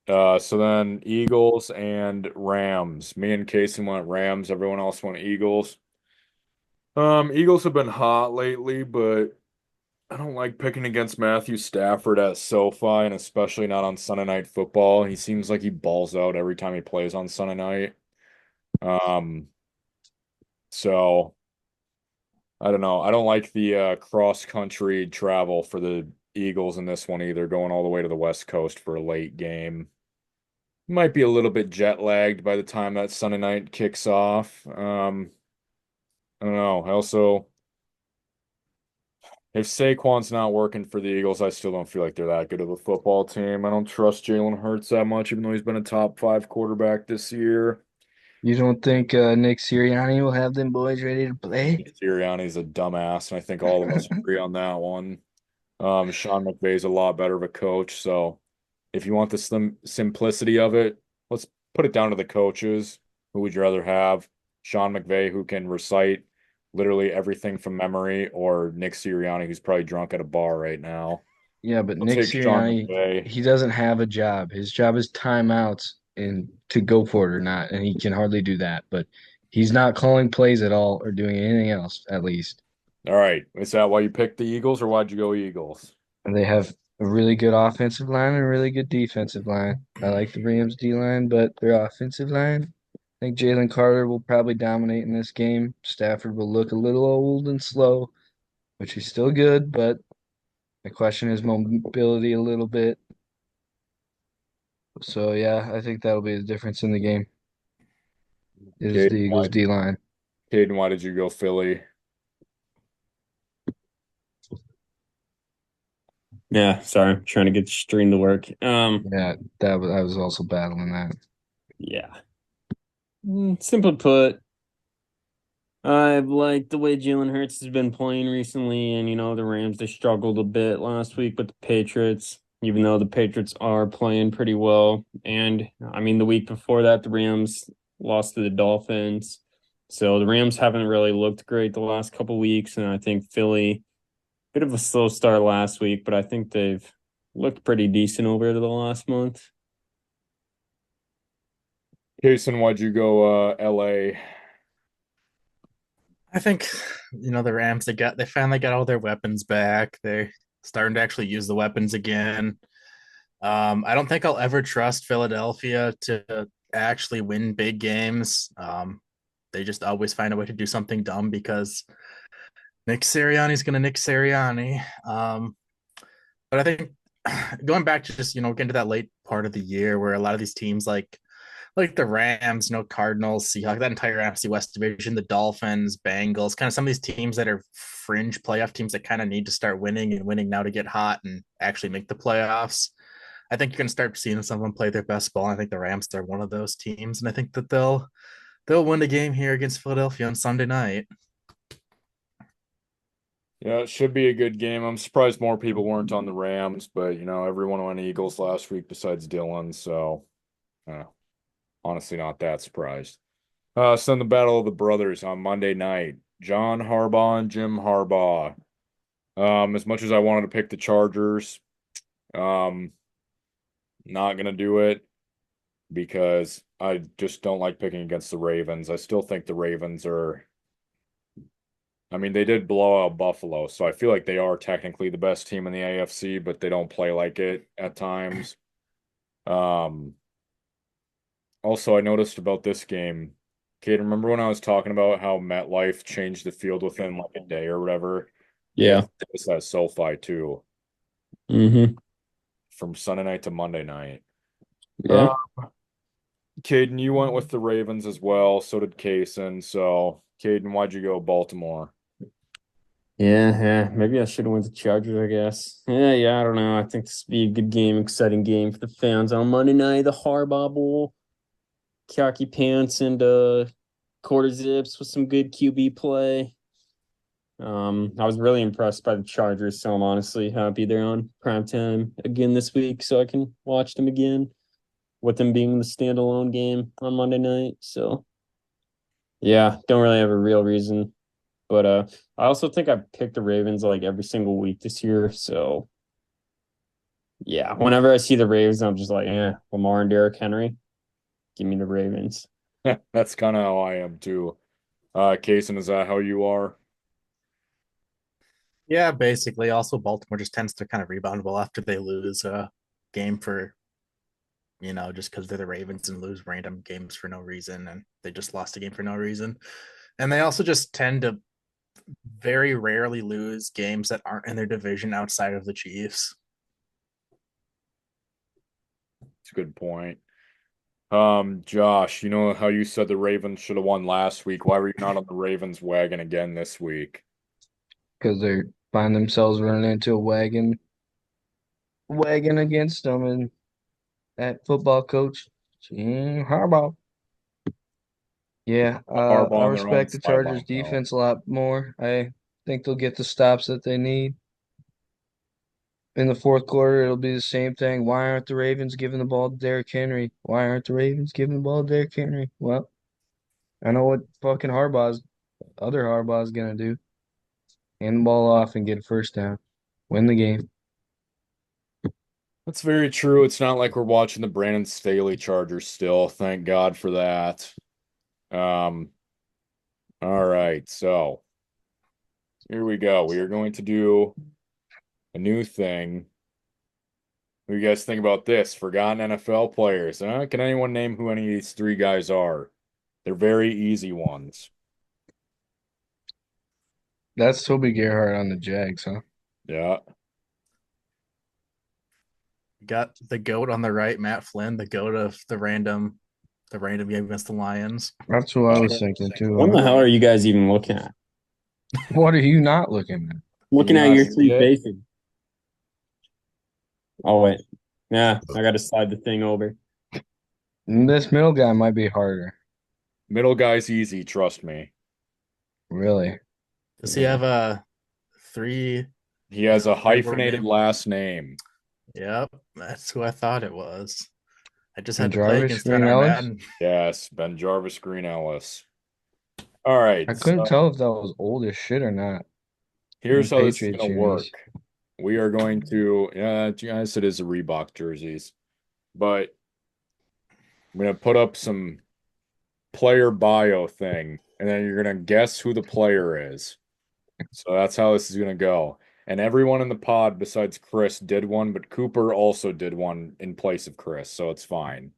Yeah. So then Eagles and Rams. Me and Casey went Rams. Everyone else went Eagles. Eagles have been hot lately, but I don't like picking against Matthew Stafford at SoFi, and especially not on Sunday Night Football. He seems like he balls out every time he plays on Sunday night. Um, so I don't know. I don't like the cross country travel for the Eagles in this one either, going all the way to the West Coast for a late game. Might be a little bit jet lagged by the time that Sunday night kicks off. I don't know. I also, if Saquon's not working for the Eagles, I still don't feel like they're that good of a football team. I don't trust Jalen Hurts that much, even though he's been a top five quarterback this year. You don't think Nick Sirianni will have them boys ready to play? Sirianni's a dumbass, and I think all of us agree on that one. Sean McVay's a lot better of a coach, so if you want the simplicity of it, let's put it down to the coaches. Who would you rather have? Sean McVay, who can recite literally everything from memory, or Nick Sirianni, who's probably drunk at a bar right now? Yeah, but I'll Nick take Sean Sirianni, McVay. he doesn't have a job. His job is timeouts and to go for it or not, and he can hardly do that. But he's not calling plays at all or doing anything else, at least. All right. Is that why you picked the Eagles, or why'd you go Eagles? And they have a really good offensive line and a really good defensive line. I like the Rams D line, but their offensive line, I think Jalen Carter will probably dominate in this game. Stafford will look a little old and slow, which he's still good, but I question his mobility a little bit. So yeah, I think that'll be the difference in the game is the Caden, Eagles why, D line. Caden, why did you go Philly? yeah. Sorry, I'm trying to get the stream to work. Yeah, I was also battling that. Yeah. Simply put, I've liked the way Jalen Hurts has been playing recently, and the Rams they struggled a bit last week with the Patriots. even though the Patriots are playing pretty well. And I mean, the week before that, the Rams lost to the Dolphins. So the Rams haven't really looked great the last couple weeks. And I think Philly, bit of a slow start last week, but I think they've looked pretty decent over the last month. Cason, why'd you go LA? I think the Rams they finally got all their weapons back. They're starting to actually use the weapons again. I don't think I'll ever trust Philadelphia to actually win big games. They just always find a way to do something dumb because Nick Sirianni's going to Nick Sirianni. But I think going back to just getting to that late part of the year where a lot of these teams like the Rams, Cardinals, Seahawks, that entire NFC West division, the Dolphins, Bengals, kind of some of these teams that are fringe playoff teams that kind of need to start winning and winning now to get hot and actually make the playoffs. I think you're going to start seeing some of them play their best ball. I think the Rams are one of those teams, and I think that they'll win the game here against Philadelphia on Sunday night. Yeah, it should be a good game. I'm surprised more people weren't on the Rams, but everyone went Eagles last week besides Dylan, so uh, honestly not that surprised. So then the Battle of the Brothers on Monday night. John Harbaugh and Jim Harbaugh. As much as I wanted to pick the Chargers, um, not gonna do it because I just don't like picking against the Ravens. I still think the Ravens are. I mean, they did blow out Buffalo, so I feel like they are technically the best team in the AFC, but they don't play like it at times. Um, Also, I noticed about this game, Kate, remember when I was talking about how MetLife changed the field within like a day or whatever? They Yeah. have this at SoFi too, Mm-hmm. from Sunday night to Monday night. Yeah. Uh, Caden, you went with the Ravens as well. So did Cason. So, Caden, why'd you go Baltimore? Yeah. Maybe I should have went to Chargers, I guess. Yeah, I don't know. I think this would be a good game, exciting game for the fans on Monday night, the Harbaugh Bowl. Khaki pants and quarter zips with some good QB play. I was really impressed by the Chargers, so I'm honestly happy they're on primetime again this week so I can watch them again with them being the standalone game on Monday night. So yeah, don't really have a real reason. But I also think I picked the Ravens like every single week this year. So yeah, whenever I see the Ravens, I'm just like, Lamar and Derrick Henry, give me the Ravens. That's kind of how I am too. Cason, is that how you are? Yeah, basically. Also, Baltimore just tends to kind of rebound well after they lose a game for just because they're the Ravens and lose random games for no reason, and they just lost a game for no reason. And they also just tend to very rarely lose games that aren't in their division outside of the Chiefs. It's a good point. Josh, you know how you said the Ravens should have won last week. Why were you not on the Ravens wagon again this week? because they find themselves running into a wagon against them, and that football coach, Harbaugh. Yeah, I Harbaugh on their own respect the Chargers sideline, though. defense a lot more. I think they'll get the stops that they need. In the fourth quarter, it'll be the same thing. Why aren't the Ravens giving the ball to Derrick Henry? Why aren't the Ravens giving the ball to Derrick Henry? Well, I know what fucking other Harbaugh's gonna do. Hand the ball off and get a first down. Win the game. That's very true. It's not like we're watching the Brandon Staley Chargers still. Thank God for that. Um, all right, so here we go. We are going to do a new thing. What do you guys think about this? Forgotten NFL players. Can anyone name who any of these three guys are? They're very easy ones. That's Toby Gerhart on the Jags, huh? Yeah. Got the goat on the right, Matt Flynn, the goat of the random game against the Lions. That's what I was thinking too. What the hell are you guys even looking at? What are you not looking at? Looking you at not your see three it? faces. Oh wait. Yeah, I gotta slide the thing over. This middle guy might be harder. Middle guy's easy, trust me. Really. Does he have a three? He has a category hyphenated name? last name. Yep, that's who I thought it was. I just And had to play Jarvis against it on Green our Ellis. Madden. Yes, Ben Jarvis, Green Ellis. All right, I couldn't so tell if that was old as shit or not. here's In how this is Patriots going to unis. work. We are going to, yeah, guys, it is a Reebok jerseys, but I'm going to put up some player bio thing, and then you're going to guess who the player is. So that's how this is going to go. And everyone in the pod besides Chris did one, but Cooper also did one in place of Chris, so it's fine.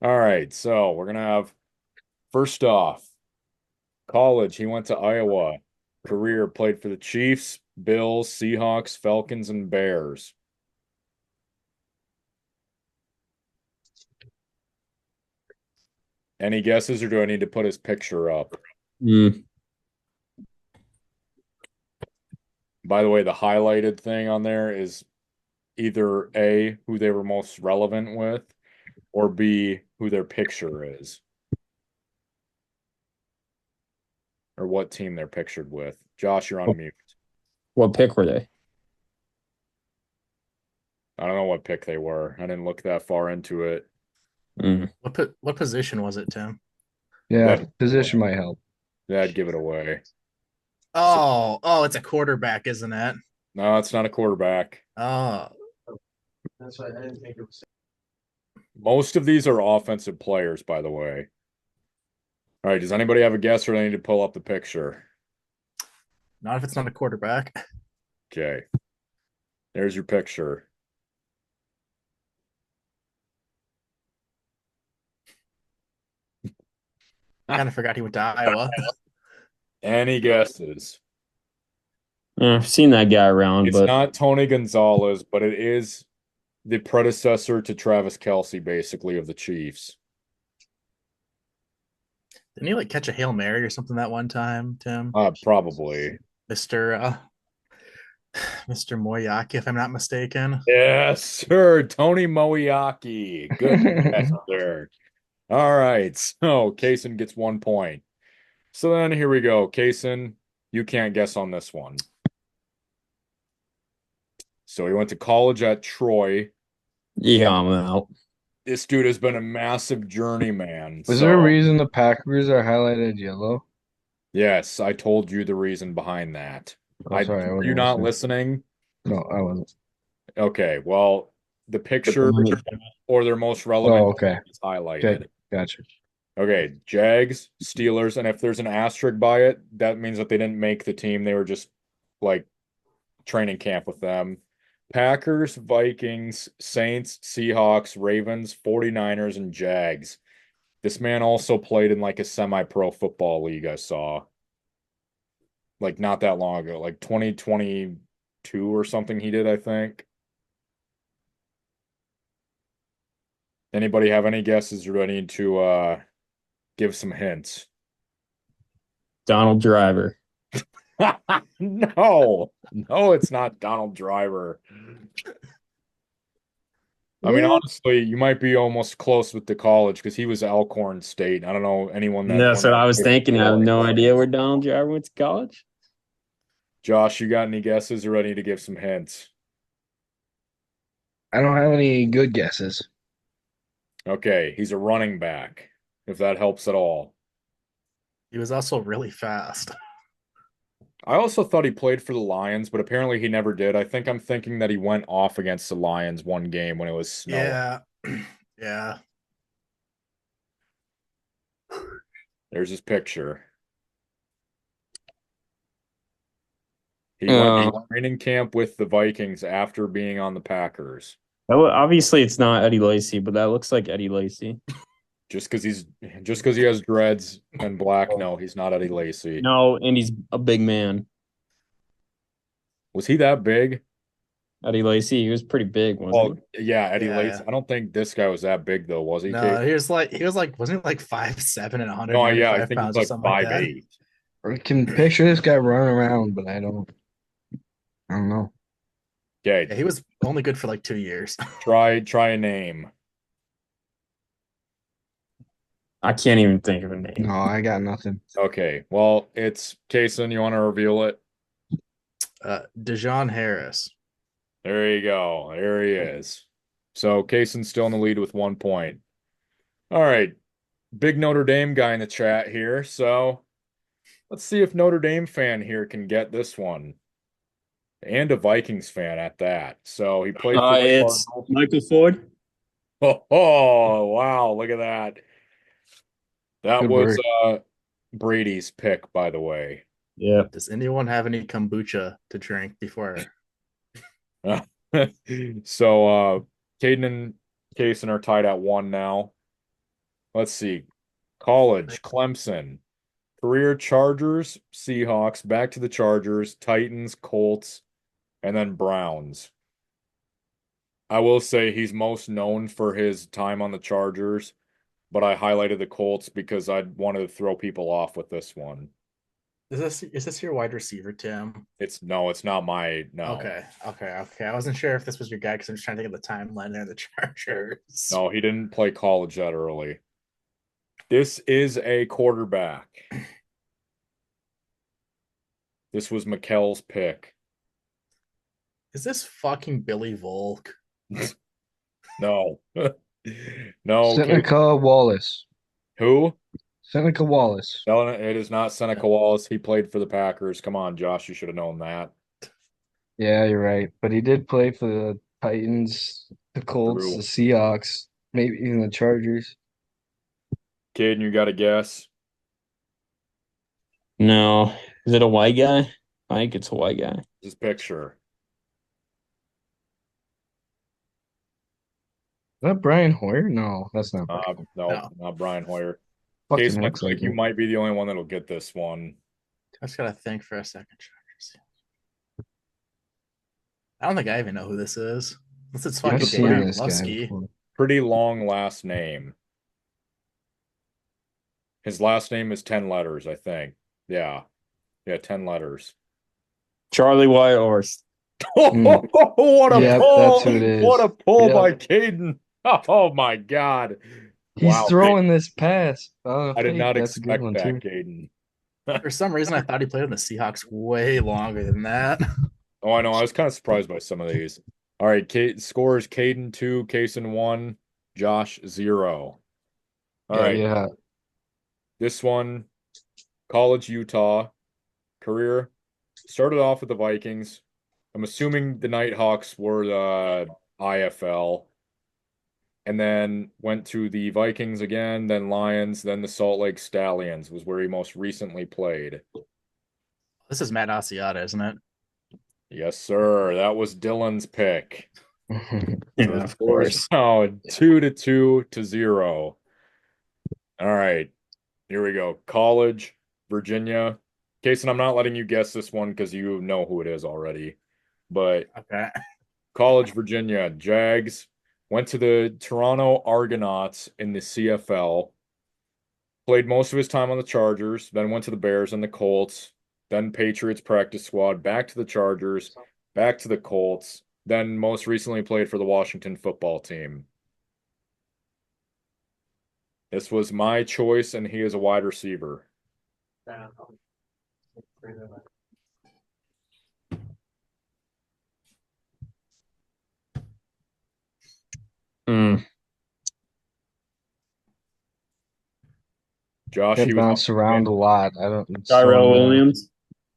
All right, so we're going to have first off, college, he went to Iowa. Career played for the Chiefs, Bills, Seahawks, Falcons, and Bears. Any guesses, or do I need to put his picture up? Mm. By the way, the highlighted thing on there is either A, who they were most relevant with, or B, who their picture is, or what team they're pictured with. Josh, you're on mute. What pick were they? I don't know what pick they were. I didn't look that far into it. Mm. What position was it, Tim? Yeah, That position might help. that'd give it away. So, Oh, it's a quarterback, isn't it? no, it's not a quarterback. Oh, That's why I didn't think it was. Most of these are offensive players, by the way. All right, does anybody have a guess, or do I need to pull up the picture? not if it's not a quarterback. Okay. There's your picture. Kind of forgot he went to Iowa. Any guesses? I've seen that guy around, It's but not Tony Gonzalez, but it is the predecessor to Travis Kelce, basically, of the Chiefs. Didn't he like catch a Hail Mary or something that one time, Tim? Probably. Mr. Mr. Moyaki, if I'm not mistaken. Yes, sir. Tony Moiaki. Good guess there. All right. So Cason gets 1 point. So then here we go. Cason, you can't guess on this one. So he went to college at Troy. yeah, I'm out. This dude has been a massive journeyman. Was there a So reason the Packers are highlighted yellow? yes, I told you the reason behind that. Oh, sorry, I Were you wasn't not listening. listening? No, I wasn't. Okay, well, the picture or their most relevant Oh, okay. is highlighted. Okay, gotcha. Okay, Jags, Steelers, and if there's an asterisk by it, that means that they didn't make the team. They were just like training camp with them. Packers, Vikings, Saints, Seahawks, Ravens, 49ers, and Jags. This man also played in like a semi-pro football league I saw. Like not that long ago, like 2022 or something he did, I think. Anybody have any guesses, or do I need to give some hints? Donald Driver. No, no, it's not Donald Driver. I mean, honestly, you might be almost close with the college because he was Alcorn State. I don't know anyone that That's went what I was to thinking. I have no idea where Donald Driver went to college. Josh, you got any guesses, or ready to give some hints? I don't have any good guesses. Okay, he's a running back, if that helps at all. He was also really fast. I also thought he played for the Lions, but apparently he never did. I think I'm thinking that he went off against the Lions one game when it was snowing. Yeah. Yeah. There's his picture. He went to training camp with the Vikings after being on the Packers. Obviously, it's not Eddie Lacy, but that looks like Eddie Lacy. Just because he has dreads and black, no, he's not Eddie Lacy. No, and he's a big man. Was he that big? Eddie Lacy, he was pretty big, wasn't Yeah, Eddie Yeah, Lacy. yeah. I don't think this guy was that big though, was he, No, Kate? he was like wasn't he like 5'7" and No, yeah, I 195 think he's pounds or like something like that? 5'8". I can picture this guy running around, but I don't know. Yeah, Okay, he was only good for like 2 years. try a name. I can't even think of a name. No, I got nothing. Okay, well, it's Cason. You want to reveal it? Dejon Harris. There you go. There he is. So Cason's still in the lead with 1 point. All right. Big Notre Dame guy in the chat here. So let's see if Notre Dame fan here can get this one. And a Vikings fan at that. So he played for the It's Cardinals. Michael Ford. Oh, wow. Look at that. That Good was work. Brady's pick, by the way. Yeah. Does anyone have any kombucha to drink before? So Caden and Cason are tied at 1 now. Let's see. College, Clemson. Career Chargers, Seahawks, back to the Chargers, Titans, Colts, and then Browns. I will say he's most known for his time on the Chargers, but I highlighted the Colts because I wanted to throw people off with this one. Is this your wide receiver, Tim? It's not my no. Okay. I wasn't sure if this was your guy because I'm just trying to think of the timeline there, the Chargers. No, he didn't play college that early. This is a quarterback. This was McKell's pick. Is this fucking Billy Volk? No. No. Seneca Wallace. Who? Seneca Wallace. No, it is not Seneca Wallace. He played for the Packers. Come on, Josh, you should have known that. Yeah, you're right. But he did play for the Titans, the Colts, True. the Seahawks, maybe even the Chargers. Caden, you got a guess? No. Is it a white guy? I think it's a white guy. This picture. Is that Brian Hoyer? No, that's not Brian Hoyer. No, not Brian Hoyer. Fucking Casey, I looks feel like like you him. might be the only one that'll get this one. I just gotta think for a second. I don't think I even know who this is. Unless it's I've fucking seen Darren this guy Lusky. before. Pretty long last name. His last name is 10 letters, I think. Yeah. Yeah, 10 letters. Charlie Whitehorse. What a Yep, pull! that's who it is. What a pull Yep. by Caden. Oh my God. He's Wow. throwing this pass. I did not That's a good expect one that, too. Caden. For some reason, I thought he played in the Seahawks way longer than that. Oh, I know. I was kind of surprised by some of these. All right, scores Caden 2, Cason 1, Josh 0. All right. Yeah. This one, college Utah, career, started off with the Vikings. I'm assuming the Nighthawks were the IFL, and then went to the Vikings again, then Lions, then the Salt Lake Stallions was where he most recently played. This is Matt Asiata, isn't it? Yes, sir. That was Dylan's pick. Yeah, of course. Oh, 2-2-0. All right. Here we go. College, Virginia. Kason, I'm not letting you guess this one because you know who it is already. But Okay. college, Virginia, Jags went to the Toronto Argonauts in the CFL. Played most of his time on the Chargers, then went to the Bears and the Colts, then Patriots practice squad, back to the Chargers, back to the Colts, then most recently played for the Washington football team. This was my choice, and he is a wide receiver. Josh, That he was bounced around a lot. I don't. Tyrell Williams.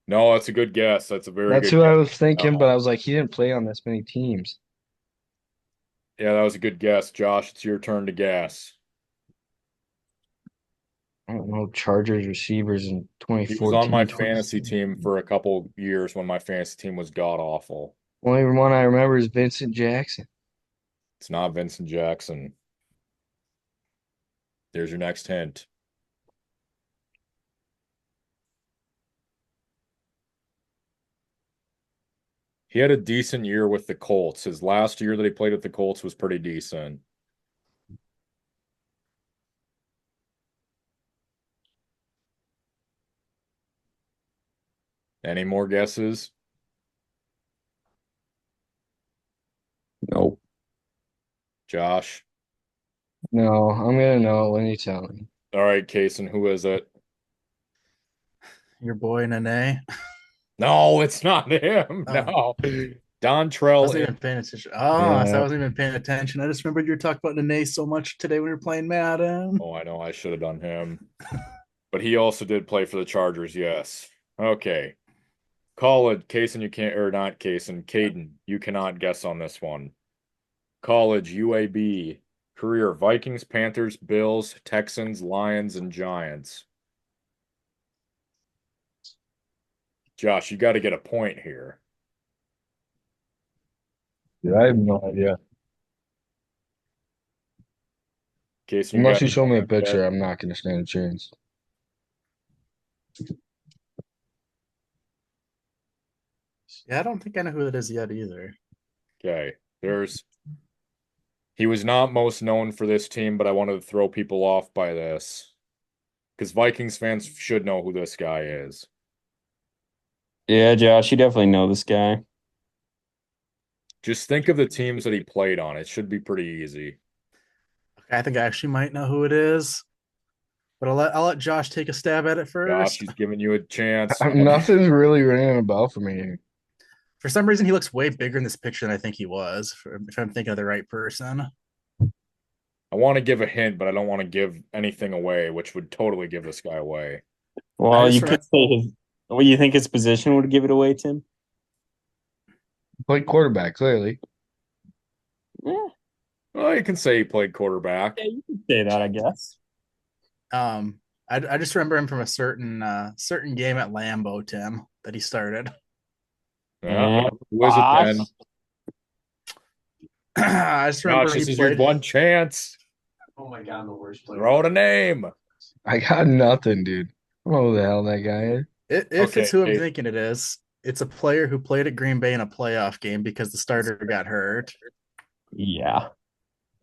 No, that's a good guess. That's a very That's good who I guess. was thinking, No. but I was like, he didn't play on this many teams. Yeah, that was a good guess. Josh, it's your turn to guess. I don't know Chargers receivers in He was on my 2014. fantasy team for a couple years when my fantasy team was god awful. Only one I remember is Vincent Jackson. It's not Vincent Jackson. There's your next hint. He had a decent year with the Colts. His last year that he played with the Colts was pretty decent. Any more guesses? Nope. Josh? No, I'm gonna know it when you tell me. All right, Cason, who is it? Your boy Nene. No, it's not him. Oh. No. Don I Trell. wasn't even paying attention. Oh, so I Yeah. wasn't even paying attention. I just remembered you were talking about Nene so much today when we were playing Madden. Oh, I know. I should have done him. But he also did play for the Chargers, yes. Okay. College, Cason, you can't, or not Cason, Caden, you cannot guess on this one. College, UAB, career, Vikings, Panthers, Bills, Texans, Lions, and Giants. Josh, you got to get a point here. Yeah, I have no idea. Cason, you Unless got you show me a yeah. picture, I'm not going to stand a chance. Yeah, I don't think I know who it is yet either. Okay. He was not most known for this team, but I wanted to throw people off by this. Because Vikings fans should know who this guy is. Yeah, Josh, you definitely know this guy. Just think of the teams that he played on. It should be pretty easy. Okay, I think I actually might know who it is, but I'll let Josh take a stab at it Josh, first. he's giving you a chance. Nothing's really ringing a bell for me. For some reason, he looks way bigger in this picture than I think he was. If I'm thinking of the right person. I want to give a hint, but I don't want to give anything away, which would totally give this guy away. Well, you just could say his. What you think his position would give it away, Tim? Played quarterback, clearly. Yeah, Well, you can say he played quarterback. yeah, you could say that, I guess. I just remember him from a certain game at Lambeau, Tim, that he started. Yeah. Yeah, Who is it then? I just remember Josh, he this is your played. one chance. Oh my god, I'm the worst player. Throw out a name. I got nothing, dude. I don't know who the hell that guy is. If Okay, it's who I'm Case. thinking it is, it's a player who played at Green Bay in a playoff game because the starter got hurt. Yeah.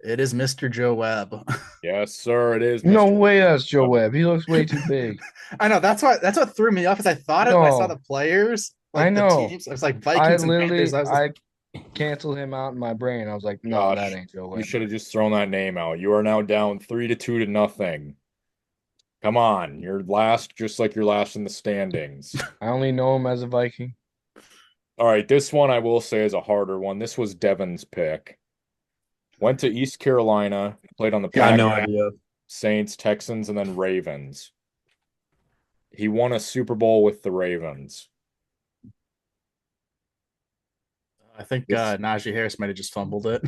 It is Mr. Joe Webb. Yes, sir, it is No Mr. way that's Joe Webb. He looks way too big. I know that's what threw me off. Is I thought it when I saw No, the players, I like the know. teams. I was like I Vikings and Panthers. literally I was like, I canceled him out in my brain. I was like, no, that Josh. ain't Joe You Webb. should have just thrown that name out. You are now down 3-2 to nothing. Come on, you're last, just like you're last in the standings. I only know him as a Viking. All right, this one I will say is a harder one. This was Devin's pick. Went to East Carolina, played on the Got no Packers, idea. Saints, Texans, and then Ravens. He won a Super Bowl with the Ravens. I think This, Najee Harris might have just fumbled it.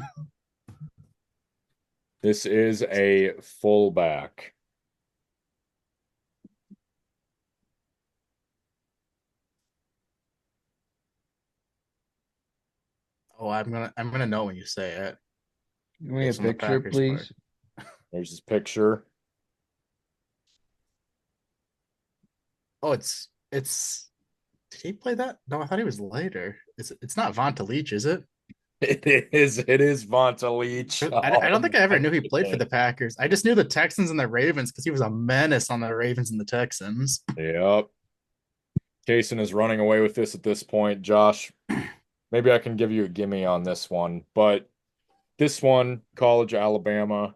this is a fullback. Oh, I'm gonna know when you say it. Give me a Based on the picture, Packers part. please. There's his picture. Oh, it's. Did he play that? No, I thought he was later. It's not Vonta Leach, is it? It is Vonta Leach. I don't think I ever knew he played for goodness. the Packers. I just knew the Texans and the Ravens because he was a menace on the Ravens and the Texans. Yep. Cason is running away with this at this point. Josh, maybe I can give you a gimme on this one, but this one, college Alabama,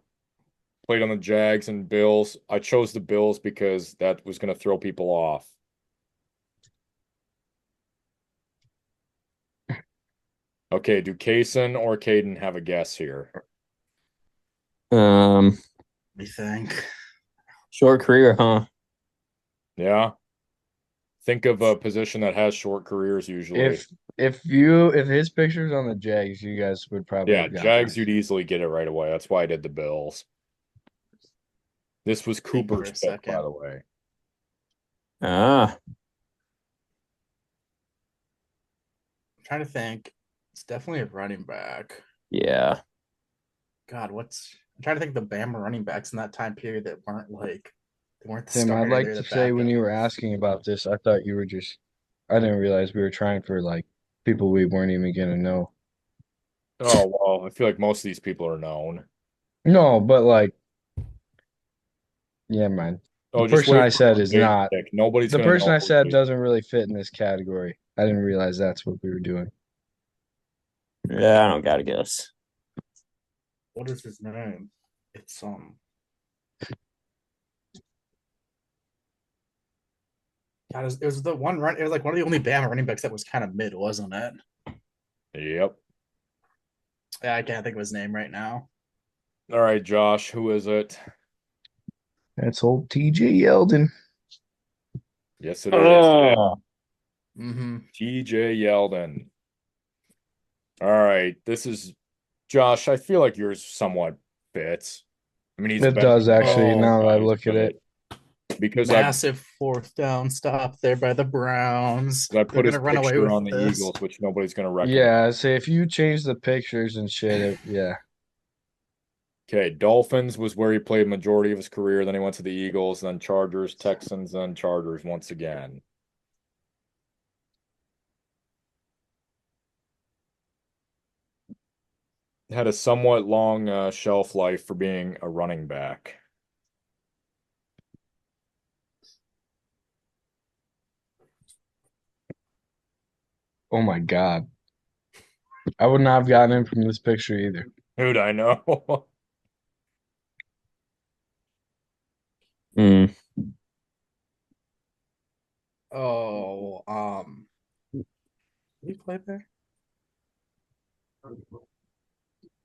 played on the Jags and Bills. I chose the Bills because that was going to throw people off. Okay, do Cason or Caden have a guess here? Um, We think. Short career, huh? Yeah. Think of a position that has short careers usually. If his picture's on the Jags, you guys would probably Yeah, have gotten Jags, it. you'd easily get it right away. That's why I did the Bills. This was Think for Cooper's a pick, second. by the way. Ah, I'm trying to think. It's definitely a running back. yeah. God, I'm trying to think of the Bama running backs in that time period that weren't they weren't the Tim, I'd starter. like They're to the say when backup. you were asking about this, I thought you were just I didn't realize we were trying for like people we weren't even gonna know. Oh, well, I feel like most of these people are known. No, but like yeah, man. The Oh, just person wait I for said my is big not pick. Nobody's the going to person know I who said it is. doesn't really fit in this category. I didn't realize that's what we were doing. Yeah, I don't gotta guess. What is his name? It's God, it was the one run. It was like one of the only Bama running backs that was kind of mid, wasn't it? Yep. Yeah, I can't think of his name right now. All right, Josh, who is it? That's old TJ Yeldon. Yes, it is. Oh, Mm-hmm. TJ Yeldon. All right, this is Josh. I feel like yours somewhat fits. I mean, he's It better does than actually, Oh, now that I guys, look at but it. because Massive fourth down stop there by the Browns. I They're put his gonna run away picture with on the this. Eagles, which nobody's gonna recognize. Yeah, say if you change the pictures and shit, yeah. Okay, Dolphins was where he played majority of his career. Then he went to the Eagles, then Chargers, Texans, then Chargers once again. Had a somewhat long shelf life for being a running back. Oh my God. I would not have gotten him from this picture either. Who'd I know? mm. Oh, did he play there?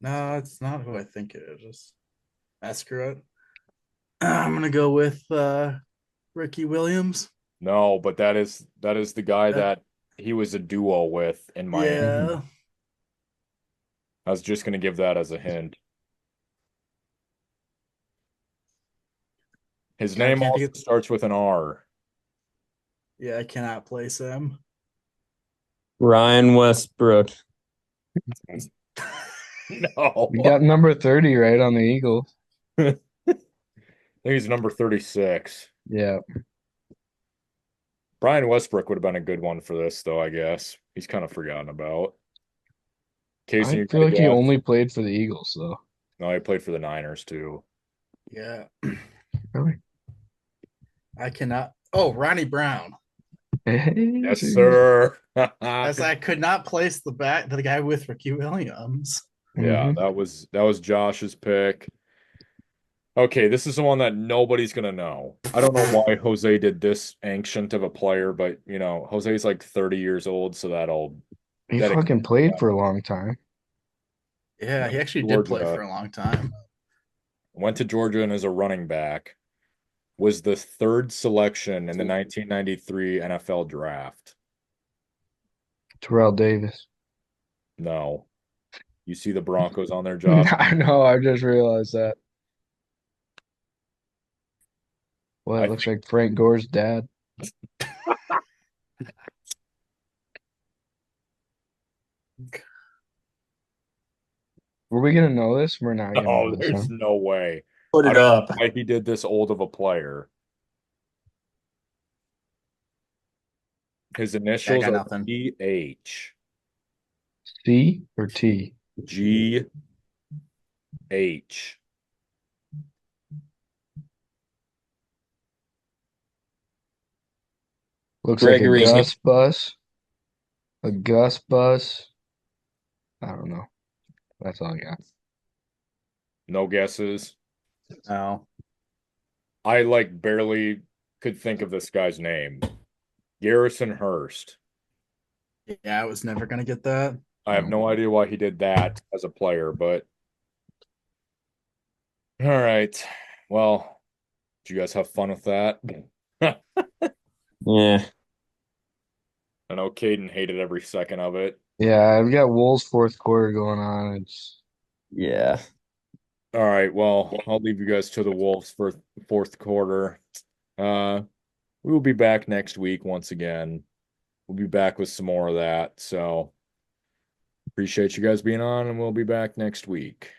No, it's not who I think it is. Screw it. I'm gonna go with Ricky Williams. No, but that is the guy Uh, that he was a duo with in Miami. yeah, I was just gonna give that as a hint. His I name can't think also of. starts with an R. Yeah, I cannot place him. Ryan Westbrook. No. You got number 30 right on the Eagles. I think he's number 36. Yeah. Brian Westbrook would have been a good one for this, though, I guess. He's kind of forgotten about. Casey, I you got feel a like he guess? only played for the Eagles, though. No, he played for the Niners, too. Yeah, Really? I cannot. Oh, Ronnie Brown. Hey, Yes, geez. sir. As I could not place the guy with Ricky Williams. Yeah, Mhm. that was Josh's pick. Okay, this is the one that nobody's gonna know. I don't know why Jose did this ancient of a player, but Jose's like 30 years old, so that'll He dedicate fucking played for a long time. Yeah, he actually did play for Georgia. a long time. Went to Georgia and as a running back. Was the third selection in the 1993 NFL draft. Terrell Davis. No. You see the Broncos on their Josh? I know, I just realized that. Well, I it looks think like Frank Gore's dad. Were we gonna know this? We're not gonna no, know this, huh? there's no way. Put I it don't know up. why he did this old of a player. His Yeah, I initials got are nothing. GH. C or T? GH. Looks like a Gregory. Gus bus. A Gus bus. I don't know. That's all I got. No guesses. No. I like barely could think of this guy's name. Garrison Hurst. Yeah, I was never gonna get that. I have no idea why he did that as a player, but all right. Well, did you guys have fun with that? Yeah. I know Caden hated every second of it. Yeah, I've got Wolves fourth quarter going on. It's Yeah. All right, well, I'll leave you guys to the Wolves for fourth quarter. Uh, we will be back next week once again. We'll be back with some more of that. So appreciate you guys being on, and we'll be back next week.